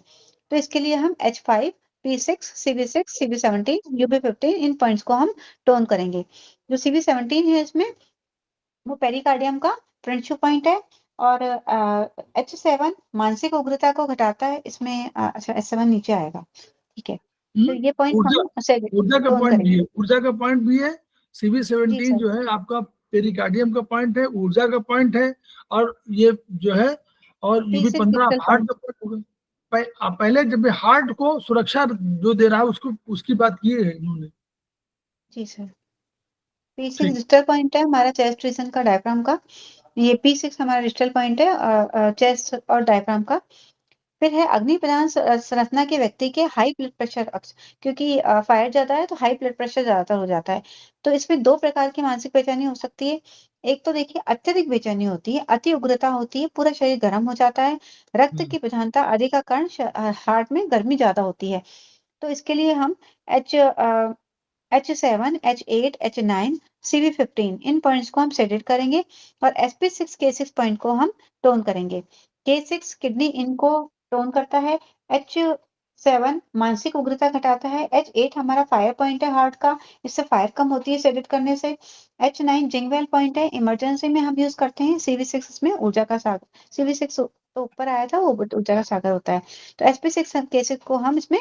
तो इसके लिए हम H5, P6, CV6, CV17, UB15 इन पॉइंट्स को हम टोन करेंगे। जो CV17 है इसमें वो पेरिकार्डियम का फ्रंट पॉइंट है, और H7 मानसिक उग्रता को घटाता है। इसमें अच्छा H7 नीचे आएगा, ठीक है। तो ये पॉइंट ऊर्जा, हम उसे ऊर्जा का टोन पॉइंट भी करेंगे। है, ऊर्जा का पॉइंट भी है। जी CV17 सर। जो है आपका पेरिकार्डियम का पॉइंट है, ऊर्जा का पॉइंट है। और ये जो है, और P6 UB15 आप डिजिटल हार्ट पॉइंट। का पॉइंट होगा। आप पहले जब हार्ट को सुरक्षा जो दे रहा है उसको, उसकी बात की है इन्होंने। जी सर। P6 ठीक। डिजिटल पॉइंट है हमारा चेस्ट रीजन का, डायफ्राम का। ये P6 हमारा डिजिटल पॉइंट है चेस्ट और डायफ्राम का। फिर है अग्नि प्रधान संरचना के व्यक्ति के हाई ब्लड प्रेशर अक्स, क्योंकि फायर ज्यादा है तो हाई ब्लड प्रेशर ज्यादातर हो जाता है। तो इसमें 2 प्रकार की मानसिक बेचैनी हो सकती है। एक तो देखिए अत्यधिक बेचैनी होती है, अति उग्रता होती है, पूरा शरीर गर्म हो जाता है, रक्त की प्रधानता अधिक का कारण हार्ट में गर्मी ज्यादा होती है। तो इसके लिए हम H H7, H8, H9, CV15 इन पॉइंट्स को हम सेलेक्ट करेंगे, और SP6, K6 पॉइंट को हम टोन करेंगे। K6 किडनी इनको टोन करता है, H7 मानसिक उग्रता घटाता है, H8 हमारा फायर पॉइंट है हार्ट का, इससे फायर कम होती है सेलेक्ट करने से, H9 जिंगवेल पॉइंट है, इमरजेंसी में हम यूज करते हैं, CV6 इसमें ऊर्जा का सागर, CV6 तो ऊपर आया था वो ऊर्जा का सागर होता है। तो SP6 K6 को हम इसमें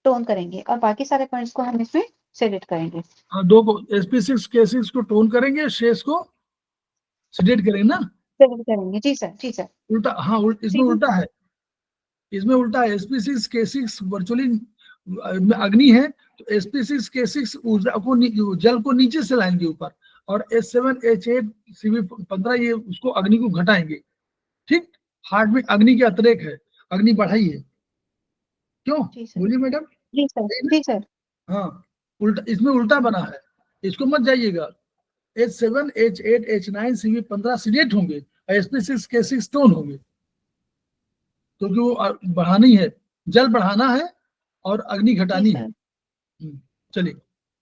टोन करेंगे, और बाकी सारे पॉइंट्स को हम इसमें सेलेक्ट करेंगे? हाँ, दो को sp6 k6 को टोन करेंगे, शेष को सेडेट करेंगे ना। सेलेक्ट करेंगे, जी सर, जी सर। उल्टा, हाँ इसमें उल्टा है, इसमें उल्टा है। sp6 k6 वर्चुअली अग्नि है, तो sp6 k6 ऊर्जा को जल को नीचे से लाएंगे ऊपर, और h7 h8 cv15 ये उसको अग्नि को घटाएंगे। ठीक, हार्ट में अग्नि के अतिरेक है, अग्नि बढ़ाइए। क्यों, जी सर, बोलिए मैडम। जी सर, जी सर। हाँ, उल्टा, इसमें उल्टा बना है, इसको मत जाइएगा। h7 h8 h9 cv15 seeded होंगे, sp6 k6 टोन होंगे, क्योंकि वो बढ़ानी है, जल बढ़ाना है और अग्नि जी घटानी है। सर। चलिए,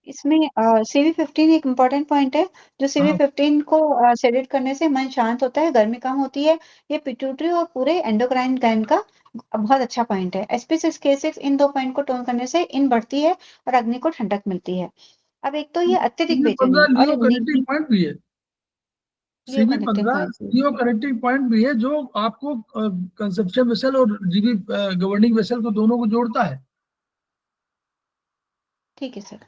इसमें CV15 एक इम्पोर्टेंट पॉइंट है, जो हाँ CV15 को सेलेक्ट करने से मन शांत होता है, गर्मी कम होती है। ये पिट्यूटरी और पूरे एंडोक्राइन ग्लैंड का बहुत अच्छा पॉइंट है। sp6 k6 इन दो पॉइंट को टोन करने से इन बढ़ती है और अग्नि को ठंडक मिलती है। अब एक तो ये अत्यधिक बेचैनी 15 और लियो कनेक्टिंग पॉइंट भी है, लियो कनेक्टिंग CV15 पॉइंट। लियो कनेक्टिंग पॉइंट भी है, जो आपको कंसेप्शन वेसल और जीबी गवर्निंग वेसल को दोनों को जोड़ता है। ठीक है सर।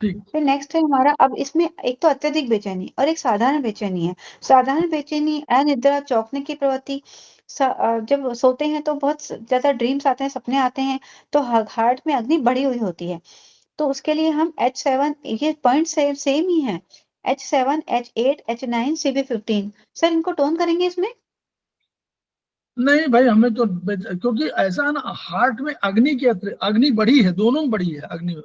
ठीक, फिर नेक्स्ट है हमारा, अब इसमें एक तो अत्यधिक बेचैनी और एक साधारण बेचैनी है। साधारण बेचैनी अनिद्रा, चौंकने की प्रवृत्ति, जब सोते हैं तो बहुत ज्यादा ड्रीम्स आते हैं, सपने आते हैं, तो हार्ट में अग्नि बढ़ी हुई होती है। तो उसके लिए हम H7, ये पॉइंट सेम ही है, H7 H8 H9 CV15, sir इनको टोन करेंगे इसमें? नहीं भाई, हमें तो क्योंकि ऐसा है ना, हार्ट में अग्नि के अग्नि बढ़ी है, दोनों में बढ़ी है अग्नि।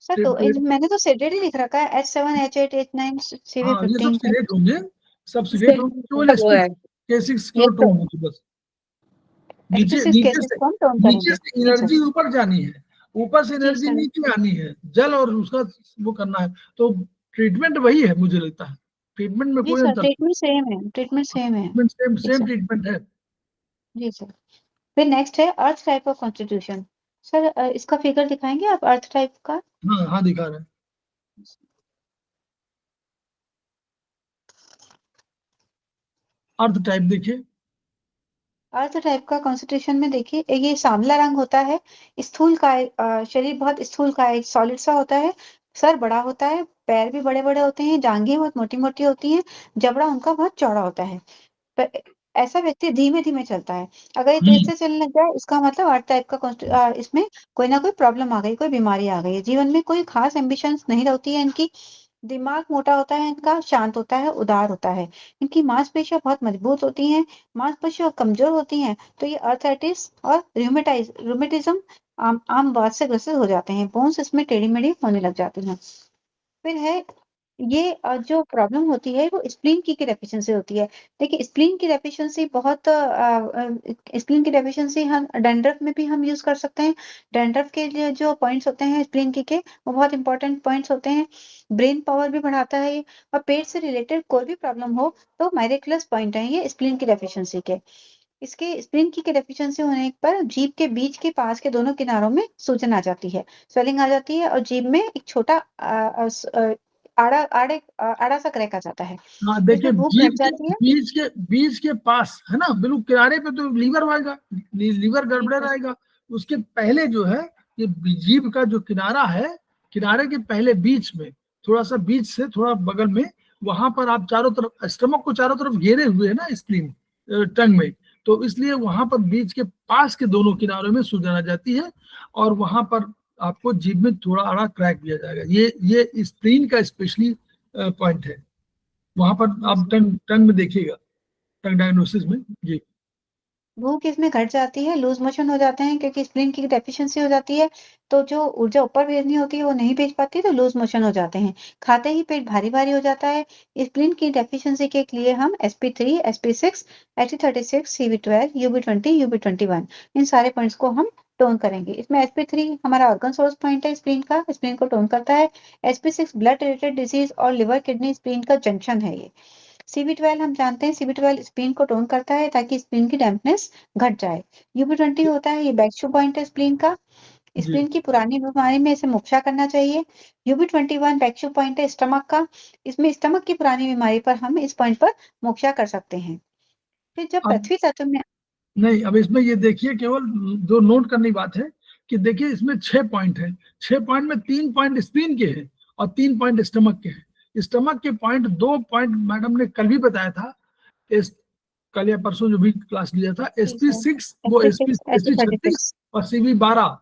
सर तो मैंने तो सेडेड ही लिख रखा है, H7 H8 H9 हाँ, ये सब CV15 सर। सीडेट होंगे, सब सीडेट होंगे, केवल sp6 की ओर टोन होगी बस। नीचे H6 नीचे केसेस से को हम टोन नीचे करेंगे, से जी सर, एनर्जी ऊपर जानी है, ऊपर से जी एनर्जी सर। नीचे आनी है, जल और उसका वो करना है। तो ट्रीटमेंट वही है, मुझे लगता है ट्रीटमेंट में जी कोई सर, अंतर नहीं। ट्रीटमेंट सेम है, ट्रीटमेंट सेम है। ट्रीटमेंट सेम जी सेम सर, ट्रीटमेंट है। जी सर। फिर नेक्स्ट है अर्थ टाइप ऑफ कॉन्स्टिट्यूशन। सर इसका फिगर दिखाएंगे आप अर्थ टाइप का? हाँ हाँ, दिखा रहे हैं। अर्थ टाइप देखिए, अर्थ टाइप का कॉन्स्टिट्यूशन में देखिए, ये सांवला रंग होता है, स्थूल काय, शरीर बहुत स्थूल काय, सॉलिड सा होता है, सर बड़ा होता है, पैर भी बड़े बड़े होते हैं, जांघें बहुत मोटी मोटी होती हैं, जबड़ा उनका बहुत चौड़ा होता है। पर ऐसा व्यक्ति धीमे धीमे चलता है। अगर ये तेज हम्म से चलने लग जाए, इसका मतलब अर्थ टाइप का इसमें कोई ना कोई प्रॉब्लम आ गई, कोई बीमारी आ गई है। जीवन में कोई खास एम्बिशंस नहीं होती है इनकी। दिमाग मोटा होता है इनका, शांत होता है, उदार होता है। इनकी मांसपेशियां बहुत मजबूत होती हैं, मांसपेशियां कमजोर होती हैं, तो ये अर्थराइटिस और रूमेटिज्म आम बात से ग्रसित हो जाते हैं। बोन्स इसमें टेढ़ी मेढ़ी होने लग जाती हैं। फिर है ये जो प्रॉब्लम होती है वो स्प्लीन की डेफिशिएंसी होती है। देखिए स्प्लीन की डेफिशिएंसी बहुत स्प्लीन की डेफिशिएंसी हम डैंड्रफ में भी हम यूज कर सकते हैं। डैंड्रफ के लिए जो पॉइंट्स होते हैं स्प्लीन के वो बहुत इंपॉर्टेंट पॉइंट्स होते हैं। ब्रेन पावर भी बढ़ाता है ये, और पेट से रिलेटेड कोई भी प्रॉब्लम हो तो मायरेक्युलस पॉइंट है ये स्प्लीन की डेफिशिएंसी के। इसके स्प्लीन की डेफिशिएंसी होने पर जीभ के बीच के पास के दोनों किनारों में सूजन आ जाती है, स्वेलिंग आ जाती है, और जीभ में एक छोटा आड़ा सा क्रैक आ जाता है। हाँ फिर देखिए, जब भूख घट जीभ के जाती है, बीज के पास है ना, बिल्कुल किनारे पे तो लीवर आएगा, लीवर जी गड़बड़ा सर, रहेगा। उसके पहले जो है, ये जीभ का जो किनारा है, किनारे के पहले बीच में, थोड़ा सा बीच से थोड़ा बगल में, वहां पर आप चारों तरफ स्टमक को चारों तरफ घेरे हुए है ना स्प्लीन, टंग में, तो इसलिए वहां पर बीच के पास के दोनों किनारों में सूजन आ जाती है, और वहां पर आपको जीभ में थोड़ा आड़ा क्रैक दिया जाएगा। ये स्प्लीन का स्पेशली पॉइंट है। वहां पर जी आप सर। टंग में देखिएगा, टंग डायग्नोसिस में। जी, भूख इसमें घट जाती है, लूज मोशन हो जाते हैं क्योंकि स्प्लीन की डेफिशिएंसी हो जाती है, तो जो ऊर्जा ऊपर भेजनी होती है वो नहीं भेज पाती, तो लूज मोशन हो जाते हैं। खाते ही पेट भारी भारी हो जाता है। स्प्लीन की डेफिशिएंसी के लिए हम sp3 sp6 Ht36 CV12 ub20 ub21 इन सारे पॉइंट्स को हम टोन करेंगे। इसमें sp3 हमारा ऑर्गन सोर्स पॉइंट है स्प्लीन का, स्प्लीन को टोन करता है। sp6 ब्लड रिलेटेड डिजीज और लिवर किडनी स्प्लीन का जंक्शन है ये। CV12 हम जानते हैं, CV12 स्प्लीन को टोन करता है ताकि स्प्लीन की डैम्पनेस घट जाए। ub20 होता है, ये बैकशू पॉइंट है स्प्लीन का, जी। स्प्लीन की पुरानी बीमारी में इसे मोक्षा करना चाहिए। ub21 बैकशू पॉइंट है स्टमक का, इसमें स्टमक की पुरानी बीमारी पर हम इस पॉइंट पर मोक्षा कर सकते हैं। फिर जब अब पृथ्वी तत्व में, नहीं, अब इसमें ये देखिए, केवल जो नोट करने की बात है कि देखिए इसमें 6 पॉइंट है, 6 पॉइंट में 3 पॉइंट स्प्लीन के हैं और 3 पॉइंट स्टमक के हैं। स्टमक के पॉइंट 2 पॉइंट मैडम ने कल भी बताया था, कल या परसों जो भी क्लास लिया था, SP6 वो SP36 और CV12,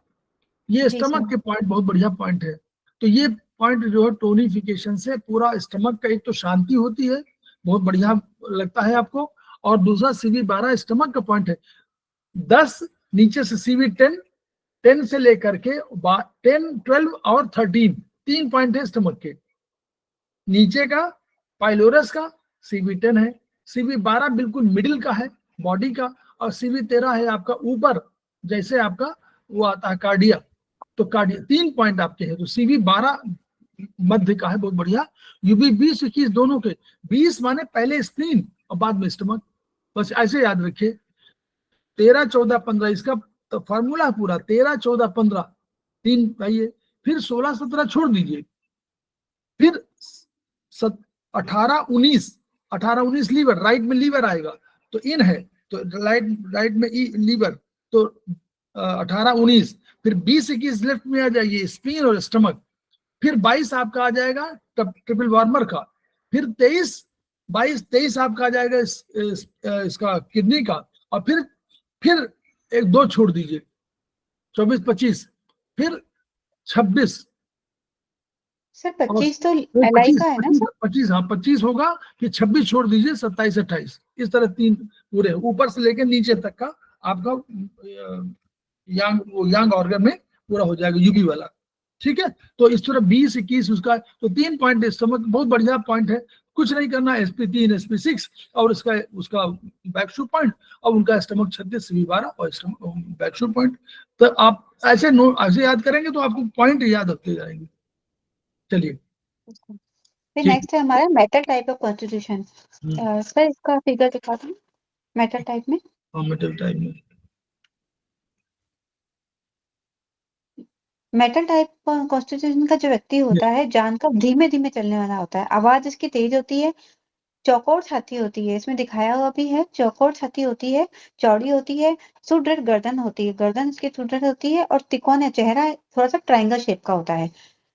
ये स्टमक के पॉइंट बहुत बढ़िया पॉइंट है। तो ये पॉइंट जो है टोनिफिकेशन से पूरा स्टमक का एक तो शांति होती है, बहुत बढ़िया लगता है आपको, और दूसरा CV12 स्टमक का पॉइंट है। 10 नीचे से CV10, 10 से लेकर के 10, 12 और 13 3 पॉइंट है स्टमक के। नीचे का पाइलोरस का CV10 है, CV12 बिल्कुल मिडिल का है बॉडी का, और CV13 है आपका ऊपर, जैसे आपका वो आता है कार्डिया। तो कार्डिया 3 पॉइंट आपके हैं। तो CV12 मध्य का है, बहुत बढ़िया। UB 20, 21 दोनों के 20 माने पहले स्प्लीन और बाद में स्टमक, बस ऐसे याद रखिए। 13, 14, 15 इसका तो फॉर्मूला है पूरा, 13, 14, 15 3 पाइए, फिर 16, 17 छोड़ दीजिए, फिर 18, 19 लीवर, राइट में लीवर आएगा तो इन है, तो राइट में लीवर, तो 18, 19, फिर 20, 21 लेफ्ट में आ जाइए स्प्लीन और स्टमक, फिर 22 आपका आ जाएगा ट्रिपल वार्मर का, फिर 23 आपका आ जाएगा इसका किडनी का, और फिर 1-2 छोड़ दीजिए, 24, 25, फिर 26, सर 25 तो एलआई का है ना सर? 25 हाँ 25 होगा, फिर 26 छोड़ दीजिए, 27, 28, इस तरह 3 पूरे ऊपर से लेकर नीचे तक का आपका यांग ऑर्गन में पूरा हो जाएगा UB वाला। ठीक है, तो इस तरह 20, 21 उसका, तो 3 पॉइंट स्टमक बहुत बढ़िया पॉइंट है, कुछ नहीं करना, SP3, SP6 और उसका बैकशू पॉइंट, और उनका स्टमक 36, CV12 और बैकशू पॉइंट। तो आप ऐसे याद करेंगे तो आपको पॉइंट याद होते जाएंगे। चलिए, फिर नेक्स्ट है हमारा metal type of constitution. Sir इसका फिगर दिखा दो मेटल टाइप में। मेटल टाइप में मेटल टाइप कॉन्स्टिट्यूशन का जो व्यक्ति होता है जानकर धीमे धीमे चलने वाला होता है, आवाज इसकी तेज होती है, चौकोर छाती होती है, इसमें दिखाया हुआ भी है, चौकोर छाती होती है, चौड़ी होती है, सुदृढ़ गर्दन होती है, गर्दन इसकी सुदृढ़ होती है, और तिकोना चेहरा थोड़ा सा ट्रायंगल शेप का होता है।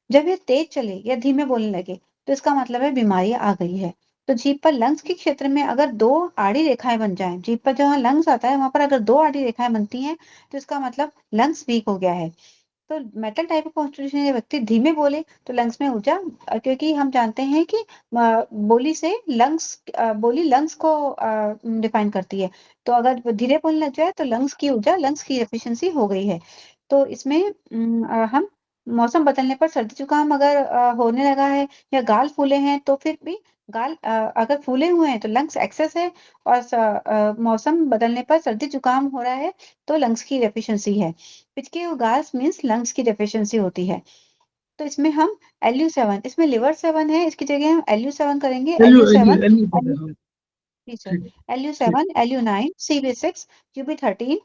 जब ये तेज चले या धीमे बोलने लगे तो इसका मतलब है बीमारी आ गई है। तो जीभ पर लंग्स के क्षेत्र में अगर 2 आड़ी रेखाएं बन जाएं, जीभ पर जहाँ लंग्स आता है वहां पर अगर 2 आड़ी रेखाएं बनती हैं तो इसका मतलब लंग्स वीक हो गया है। तो मेटल टाइप ऑफ कॉन्स्टिट्यूशन ये व्यक्ति धीमे बोले तो लंग्स में ऊर्जा, क्योंकि हम जानते हैं कि बोली से बोली लंग्स को डिफाइन करती है, तो अगर वो धीरे बोलने लग जाए तो लंग्स की ऊर्जा, लंग्स की एफिशिएंसी हो गई है। तो इसमें हम मौसम बदलने पर सर्दी जुकाम अगर होने लगा है या गाल फूले हैं तो फिर भी गाल अगर फूले हुए हैं तो लंग्स एक्सेस है, और मौसम बदलने पर सर्दी जुकाम हो रहा है तो लंग्स की डेफिशिएंसी है। पिचके गाल्स मींस लंग्स की डेफिशिएंसी होती है। तो इसमें हम LU7, इसमें लिवर 7 है, इसकी जगह हम LU7 करेंगे। जी sir, LU7, LU9, CV6, UB13,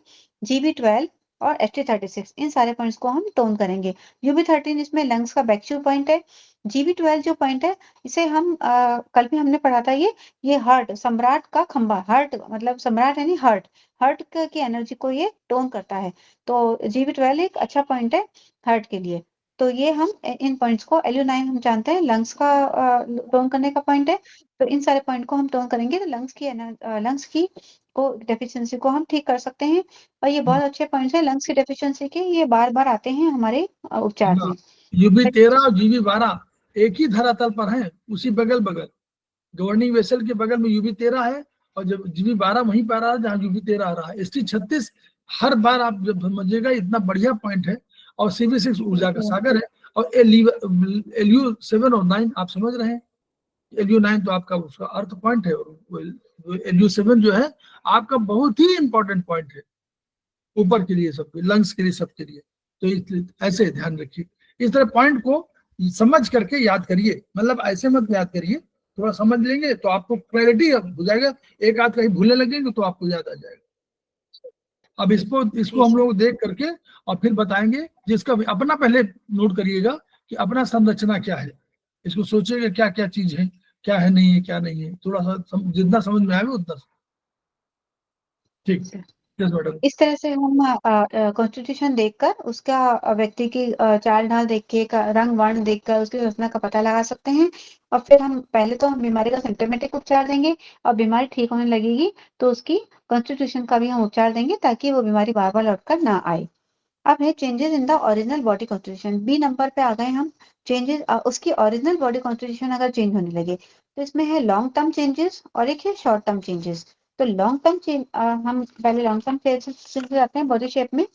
GB12 और ST36, इन सारे पॉइंट्स को हम टोन करेंगे। UB13 इसमें लंग्स का बैकशू पॉइंट है। GB12 जो पॉइंट है इसे हम कल भी हमने पढ़ा था, ये हार्ट, सम्राट का खंबा, हार्ट मतलब सम्राट यानी हार्ट की एनर्जी को ये टोन करता है। तो GB12 एक अच्छा पॉइंट है हार्ट के लिए। तो ये हम इन पॉइंट्स को, LU9 हम जानते हैं लंग्स का टोन करने का पॉइंट है, तो इन सारे पॉइंट को हम टोन करेंगे तो लंग्स की को डेफिशिएंसी को हम ठीक कर सकते हैं। और ये बहुत अच्छे पॉइंट्स हैं लंग्स की डेफिशिएंसी के, ये बार-बार आते हैं हमारे उपचार में। UB13 और GB12 एक ही धरातल पर हैं, उसी बगल गवर्निंग वेसल के बगल में UB13 है, और जब GB12 वहीं पर आ रहा है जहाँ UB13 आ रहा है। ST36 हर बार आप जब समझिएगा इतना बढ़िया पॉइंट है, और CV6 ऊर्जा का सागर है, और LU7 और 9 आप समझ रहे हैं। LU9 तो आपका उसका अर्थ पॉइंट है, और LU7 जो है आपका बहुत ही इंपॉर्टेंट पॉइंट है ऊपर के लिए, सबके लंग्स के लिए, सबके लिए। तो इसलिए ऐसे ध्यान रखिए, इस तरह पॉइंट को समझ करके याद करिए, मतलब ऐसे मत याद करिए, थोड़ा समझ लेंगे तो आपको क्लैरिटी हो जाएगा। एक आध कहीं भूलने लगेंगे तो आपको याद आ जाएगा। अब इसको हम लोग देख करके और फिर बताएंगे, जिसका भी अपना पहले नोट करिएगा कि अपना संरचना क्या है, इसको सोचिएगा क्या क्या चीज है, क्या है नहीं है, क्या नहीं है, थोड़ा सा जितना समझ में आएगा उतना। ठीक, यस मैडम। इस तरह से हम कॉन्स्टिट्यूशन देखकर उसका व्यक्ति की चाल ढाल देख के रंग वर्ण देखकर उसकी रचना का पता लगा सकते हैं। और फिर हम पहले तो हम बीमारी का सिम्टोमेटिक उपचार देंगे और बीमारी ठीक होने लगेगी तो उसकी कॉन्स्टिट्यूशन का भी हम उपचार देंगे ताकि वो बीमारी बार बार लौटकर ना आए। अब है changes in the original body constitution, B number पे आ गए हम। चेंजेस उसकी ओरिजिनल बॉडी कॉन्स्टिट्यूशन अगर चेंज होने लगे तो इसमें है लॉन्ग टर्म चेंजेस और एक है शॉर्ट टर्म चेंजेस। तो लॉन्ग टर्म चेंज हम पहले लॉन्ग टर्म चेंजेस जाते हैं बॉडी शेप में।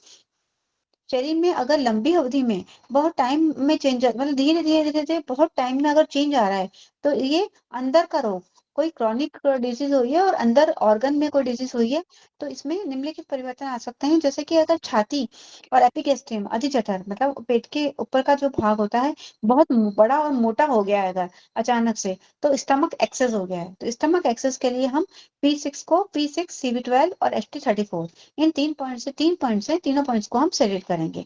शरीर में अगर लंबी अवधि में बहुत टाइम में चेंज मतलब धीरे धीरे धीरे धीरे बहुत टाइम में अगर चेंज आ रहा है तो ये अंदर का रोग कोई क्रॉनिक डिजीज हुई है और अंदर ऑर्गन में कोई डिजीज हुई है तो इसमें निम्नलिखित परिवर्तन आ सकते हैं। जैसे कि अगर छाती और एपिगैस्ट्रियम अधिजठर मतलब पेट के ऊपर का जो भाग होता है बहुत बड़ा और मोटा हो गया है अगर अचानक से, तो स्टमक एक्सेस हो गया है। तो स्टमक एक्सेस के लिए हम P6 CV12 और ST34 इन 3 तीनों पॉइंट्स को हम सेलेक्ट करेंगे।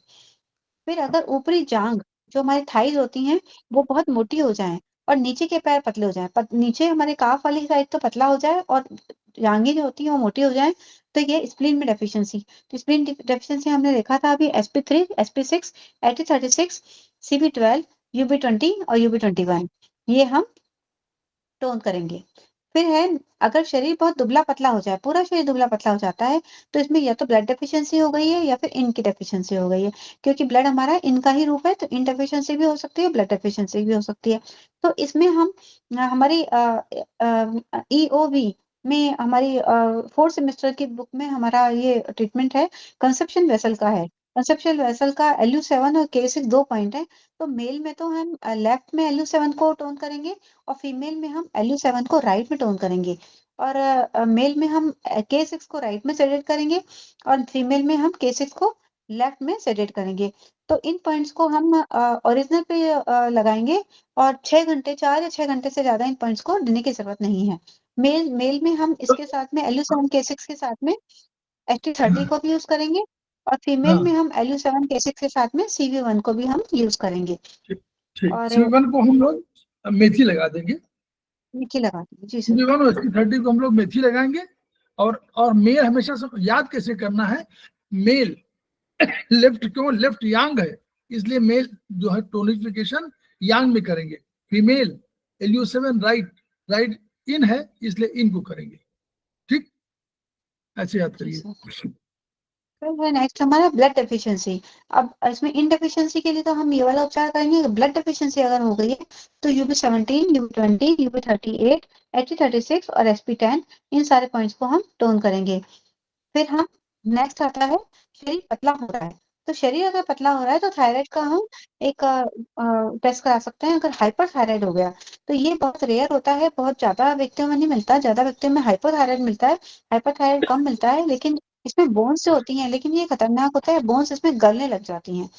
फिर अगर ऊपरी जांघ जो हमारी थाइज होती हैं वो बहुत मोटी हो जाएं और नीचे के पैर पतले हो जाएं, नीचे हमारे काफ वाली साइड तो पतला हो जाए और जांघें जो होती हैं वो मोटी हो जाएं, तो ये स्प्लीन में डेफिशिएंसी। तो स्प्लीन डेफिशिएंसी हमने देखा था अभी SP3 SP6 ST36 CV12 UB20 और UB21 ये हम टोन करेंगे। फिर है अगर शरीर बहुत दुबला पतला हो जाए, पूरा शरीर दुबला पतला हो जाता है तो इसमें या तो ब्लड डेफिशिएंसी हो गई है या फिर इन की डेफिशिएंसी हो गई है, क्योंकि ब्लड हमारा इनका ही रूप है तो इन डेफिशिएंसी भी हो सकती है, ब्लड डेफिशिएंसी भी हो सकती है। तो इसमें हम हमारी EOV में हमारी 4th सेमेस्टर की बुक में हमारा ये ट्रीटमेंट है कंसेप्शन वेसल का है। कंसेप्शन वेसल का LU7 और K6 2 पॉइंट है। तो मेल में तो हम लेफ्ट में LU7 को टोन करेंगे और फीमेल में हम LU7 को राइट में टोन करेंगे। और मेल में हम K6 को राइट में सेडेट करेंगे और फीमेल में हम K6 को लेफ्ट में सेडेट करेंगे। तो इन पॉइंट्स को हम ओरिजिनल पे लगाएंगे और 6 घंटे 4 या 6 घंटे से ज्यादा इन पॉइंट्स को देने की जरूरत नहीं है। मेल में हम इसके साथ में LU7 K6 के साथ में ST30 को भी यूज करेंगे और फीमेल हाँ में हम LU7 K6 के साथ में CV1 को भी हम यूज करेंगे। ठीक। और CV1 को हम लोग मेथी लगा देंगे, निकी लगा देंगे जी सर। CV1 और ST30 को हम लोग मेथी लगाएंगे। और मेल हमेशा याद कैसे करना है, मेल लेफ्ट क्यों लेफ्ट यांग है इसलिए मेल जो है टोनिफिकेशन यांग में करेंगे, फीमेल LU7 राइट इन है इसलिए इन को करेंगे। ठीक, ऐसे याद करिए। फिर नेक्स्ट हमारा ब्लड डेफिशिएंसी। अब इसमें इन डेफिशिएंसी के लिए तो हम ये वाला उपचार करेंगे। ब्लड डेफिशिएंसी अगर हो गई है तो UB17 UB20 UB38 ST36 और SP10 इन सारे पॉइंट्स को हम टोन करेंगे। फिर हम नेक्स्ट आता है शरीर पतला हो रहा है। तो शरीर अगर पतला हो रहा है तो थायराइड का हम एक टेस्ट करा सकते हैं। अगर हाइपर थायराइड हो गया तो ये बहुत रेयर होता है, बहुत ज्यादा व्यक्तियों में नहीं मिलता, ज्यादा व्यक्तियों में हाइपर थायराइड मिलता है, हाइपर थायराइड कम मिलता है। लेकिन इसमें बोन्स जो होती हैं, लेकिन ये खतरनाक होता है, बोन्स इसमें गलने लग जाती हैं।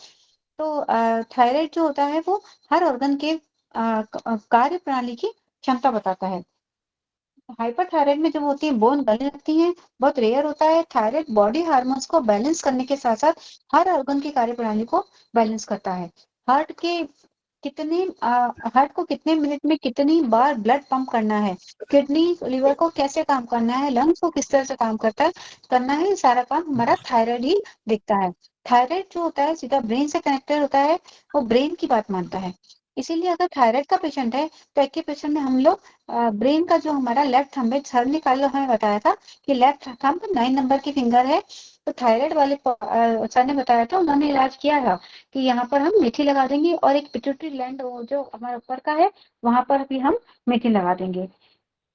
तो थायराइड जो होता है वो हर ऑर्गन के कार्य प्रणाली की क्षमता बताता है। हाइपरथायराइड में जब होती है बोन गलने लगती है, बहुत रेयर होता है। थायराइड बॉडी हार्मोन्स को बैलेंस करने के साथ साथ हर ऑर्गन की कार्यप्रणाली को बैलेंस करता है। हार्ट के कितने हार्ट को कितने मिनट में कितनी बार ब्लड पंप करना है, किडनी लिवर को कैसे काम करना है, लंग्स को किस तरह से काम करना है, ये सारा काम हमारा थायराइड ही देखता है। थायराइड जो होता है सीधा ब्रेन से कनेक्टेड होता है, वो ब्रेन की बात मानता है। इसीलिए अगर थायराइड का पेशेंट है तो एक्यूप्रेशर में हम लोग ब्रेन का जो हमारा लेफ्ट थंब है, सर ने कल हमें बताया था कि लेफ्ट थंब 9 नंबर की फिंगर है। तो थायराइड वाले सर ने बताया था, उन्होंने इलाज किया था कि यहाँ पर हम मेथी लगा देंगे और एक पिट्यूटरी ग्लैंड जो हमारे ऊपर का है वहां पर भी हम मेथी लगा देंगे।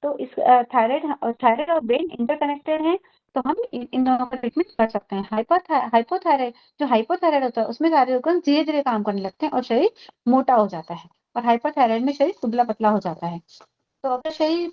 तो इस थायराइड और ब्रेन इंटरकनेक्टेड है, तो हम इन दोनों का ट्रीटमेंट कर सकते हैं। हाइपोथायराइड जो हाइपोथायराइड होता है उसमें सारे ऑर्गन धीरे धीरे काम करने लगते हैं और शरीर मोटा हो जाता है, और हाइपरथायराइड में शरीर दुबला पतला हो जाता है। तो अगर शरीर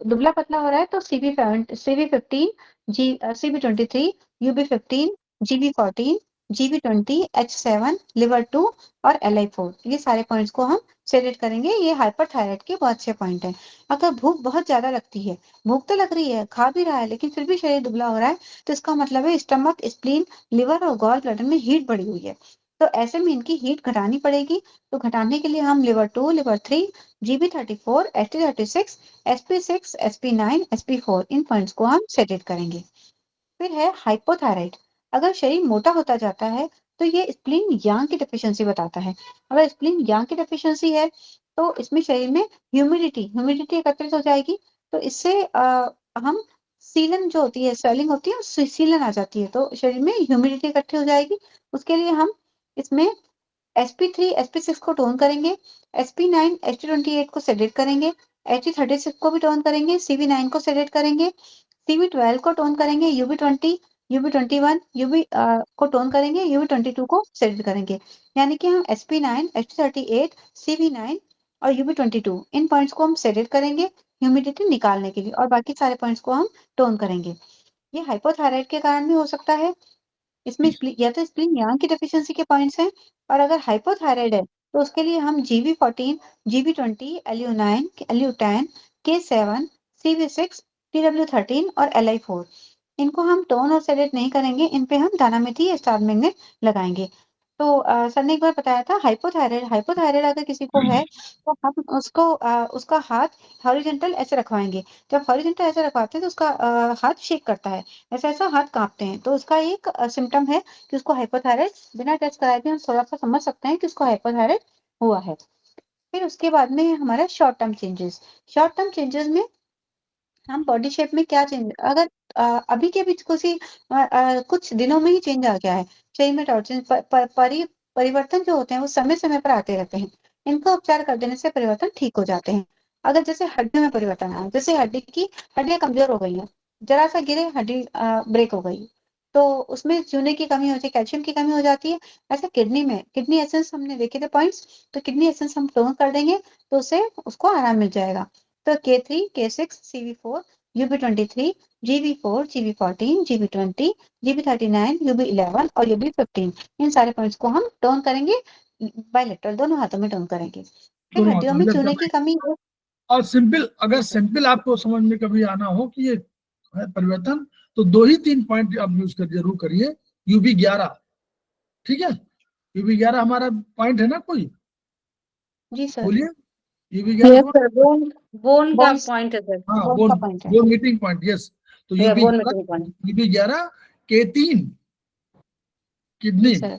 दुबला पतला हो रहा है तो CV15 CV23 UB15 GB14 GB20 H7 liver 2 और LI4 ये सारे पॉइंट्स को हम सेलेक्ट करेंगे। ये हाइपरथायराइड के बहुत अच्छे पॉइंट हैं। अगर भूख बहुत ज्यादा लगती है, भूख तो लग रही है, खा भी रहा है, लेकिन फिर भी शरीर दुबला हो रहा है, तो इसका मतलब है स्टमक, स्प्लीन, लिवर और गॉल ब्लैडर में हीट बढ़ी हुई है। तो ऐसे में इनकी हीट घटानी पड़ेगी। तो घटाने के लिए हम liver 2, liver 3, GB34, ST36, SP6, SP9, SP4 इन पॉइंट्स को हम सेटेड करेंगे। फिर है हाइपोथायराइड। अगर शरीर मोटा होता जाता है तो ये स्प्लीन यांग की डेफिशिएंसी बताता है। अगर स्प्लीन यांग की डेफिशिएंसी है तो इसमें शरीर में ह्यूमिडिटी एकत्रित हो जाएगी। तो इससे हम सीलन जो होती है, स्वेलिंग होती है, सीलन आ जाती है, तो शरीर में ह्यूमिडिटी इकट्ठी हो जाएगी। उसके लिए हम इसमें SP3, SP6 को टोन करेंगे, SP9, ST28 को सेडेट करेंगे, ST36 को भी टोन करेंगे, CV9 को सेडेट करेंगे, CV12 को टोन करेंगे, UB20, UB21, को टोन करेंगे, UB22 को सेडेट करेंगे। यानी कि हम SP9, ST38, CV9 और UB22 इन पॉइंट्स को हम सेडेट करेंगे ह्यूमिडिटी निकालने के लिए, और बाकी सारे पॉइंट्स को हम टोन करेंगे। ये हाइपोथायराइड के कारण भी हो सकता है। इसमें या तो स्प्लीन यांग की डेफिशिएंसी के पॉइंट्स हैं, और अगर हाइपोथायराइड है तो उसके लिए हम GB14, GB20, LU9, LU10, K7, CV6, TW13 और LI4 इनको हम टोन और सेडेट नहीं करेंगे, इन पे हम दाना मेथी या स्टार मैग्नेट लगाएंगे। तो सर ने एक बार बताया था हाइपोथायराइड अगर किसी को है तो हम उसको उसका हाथ हॉरिजॉन्टल ऐसे रखवाएंगे। जब हॉरिजॉन्टल ऐसे रखवाते हैं तो उसका हाथ शेक करता है, ऐसा ऐसा हाथ कांपते हैं, तो उसका एक सिम्टम है कि उसको हाइपोथायराइड, बिना टेस्ट कराए भी हम थोड़ा सा समझ सकते हैं कि उसको हाइपोथायराइड हुआ है। फिर उसके बाद में हमारा शॉर्ट टर्म चेंजेस में हम बॉडी शेप में क्या चेंज, अगर अभी के बीच कुछ दिनों में ही चेंज आ गया है शरीर में, टॉर्चन परिवर्तन जो होते हैं वो समय समय पर आते रहते हैं, इनको उपचार कर देने से परिवर्तन ठीक हो जाते हैं। अगर जैसे हड्डियों में परिवर्तन आया, जैसे हड्डियां कमजोर हो गई हैं, जरा सा गिरे हड्डी ब्रेक हो गई, तो उसमें चूने की कमी हो जाती है, कैल्शियम की कमी हो जाती है। ऐसे किडनी एसेंस हमने देखे थे पॉइंट्स, तो किडनी एसेंस हम टोन कर देंगे तो उससे उसको आराम मिल जाएगा। तो K3, K6, CV4, UB23, GB4, GB14, GB20, GB39, UB11 और UB15 इन सारे पॉइंट्स को हम टोन करेंगे, बायलेटरल दोनों हाथों में टोन करेंगे। फिर दोनों हड्डियों हाथों में में चूने लेफ्ट की कमी है। और सिंपल, अगर सिंपल आपको समझ में कभी आना हो कि ये है परिवर्तन, तो 2 ही 3 पॉइंट आप यूज कर जरूर करिए। UB11, ठीक है, UB11 हमारा पॉइंट है ना कोई, जी सर। बोलिए। UB11 कौन? सर बोन का बोन्स पॉइंट है सर। हाँ, बोन बोन का पॉइंट है। Bone meeting point, yes. तो bone meeting point. UB11, K3 जी kidney, sir.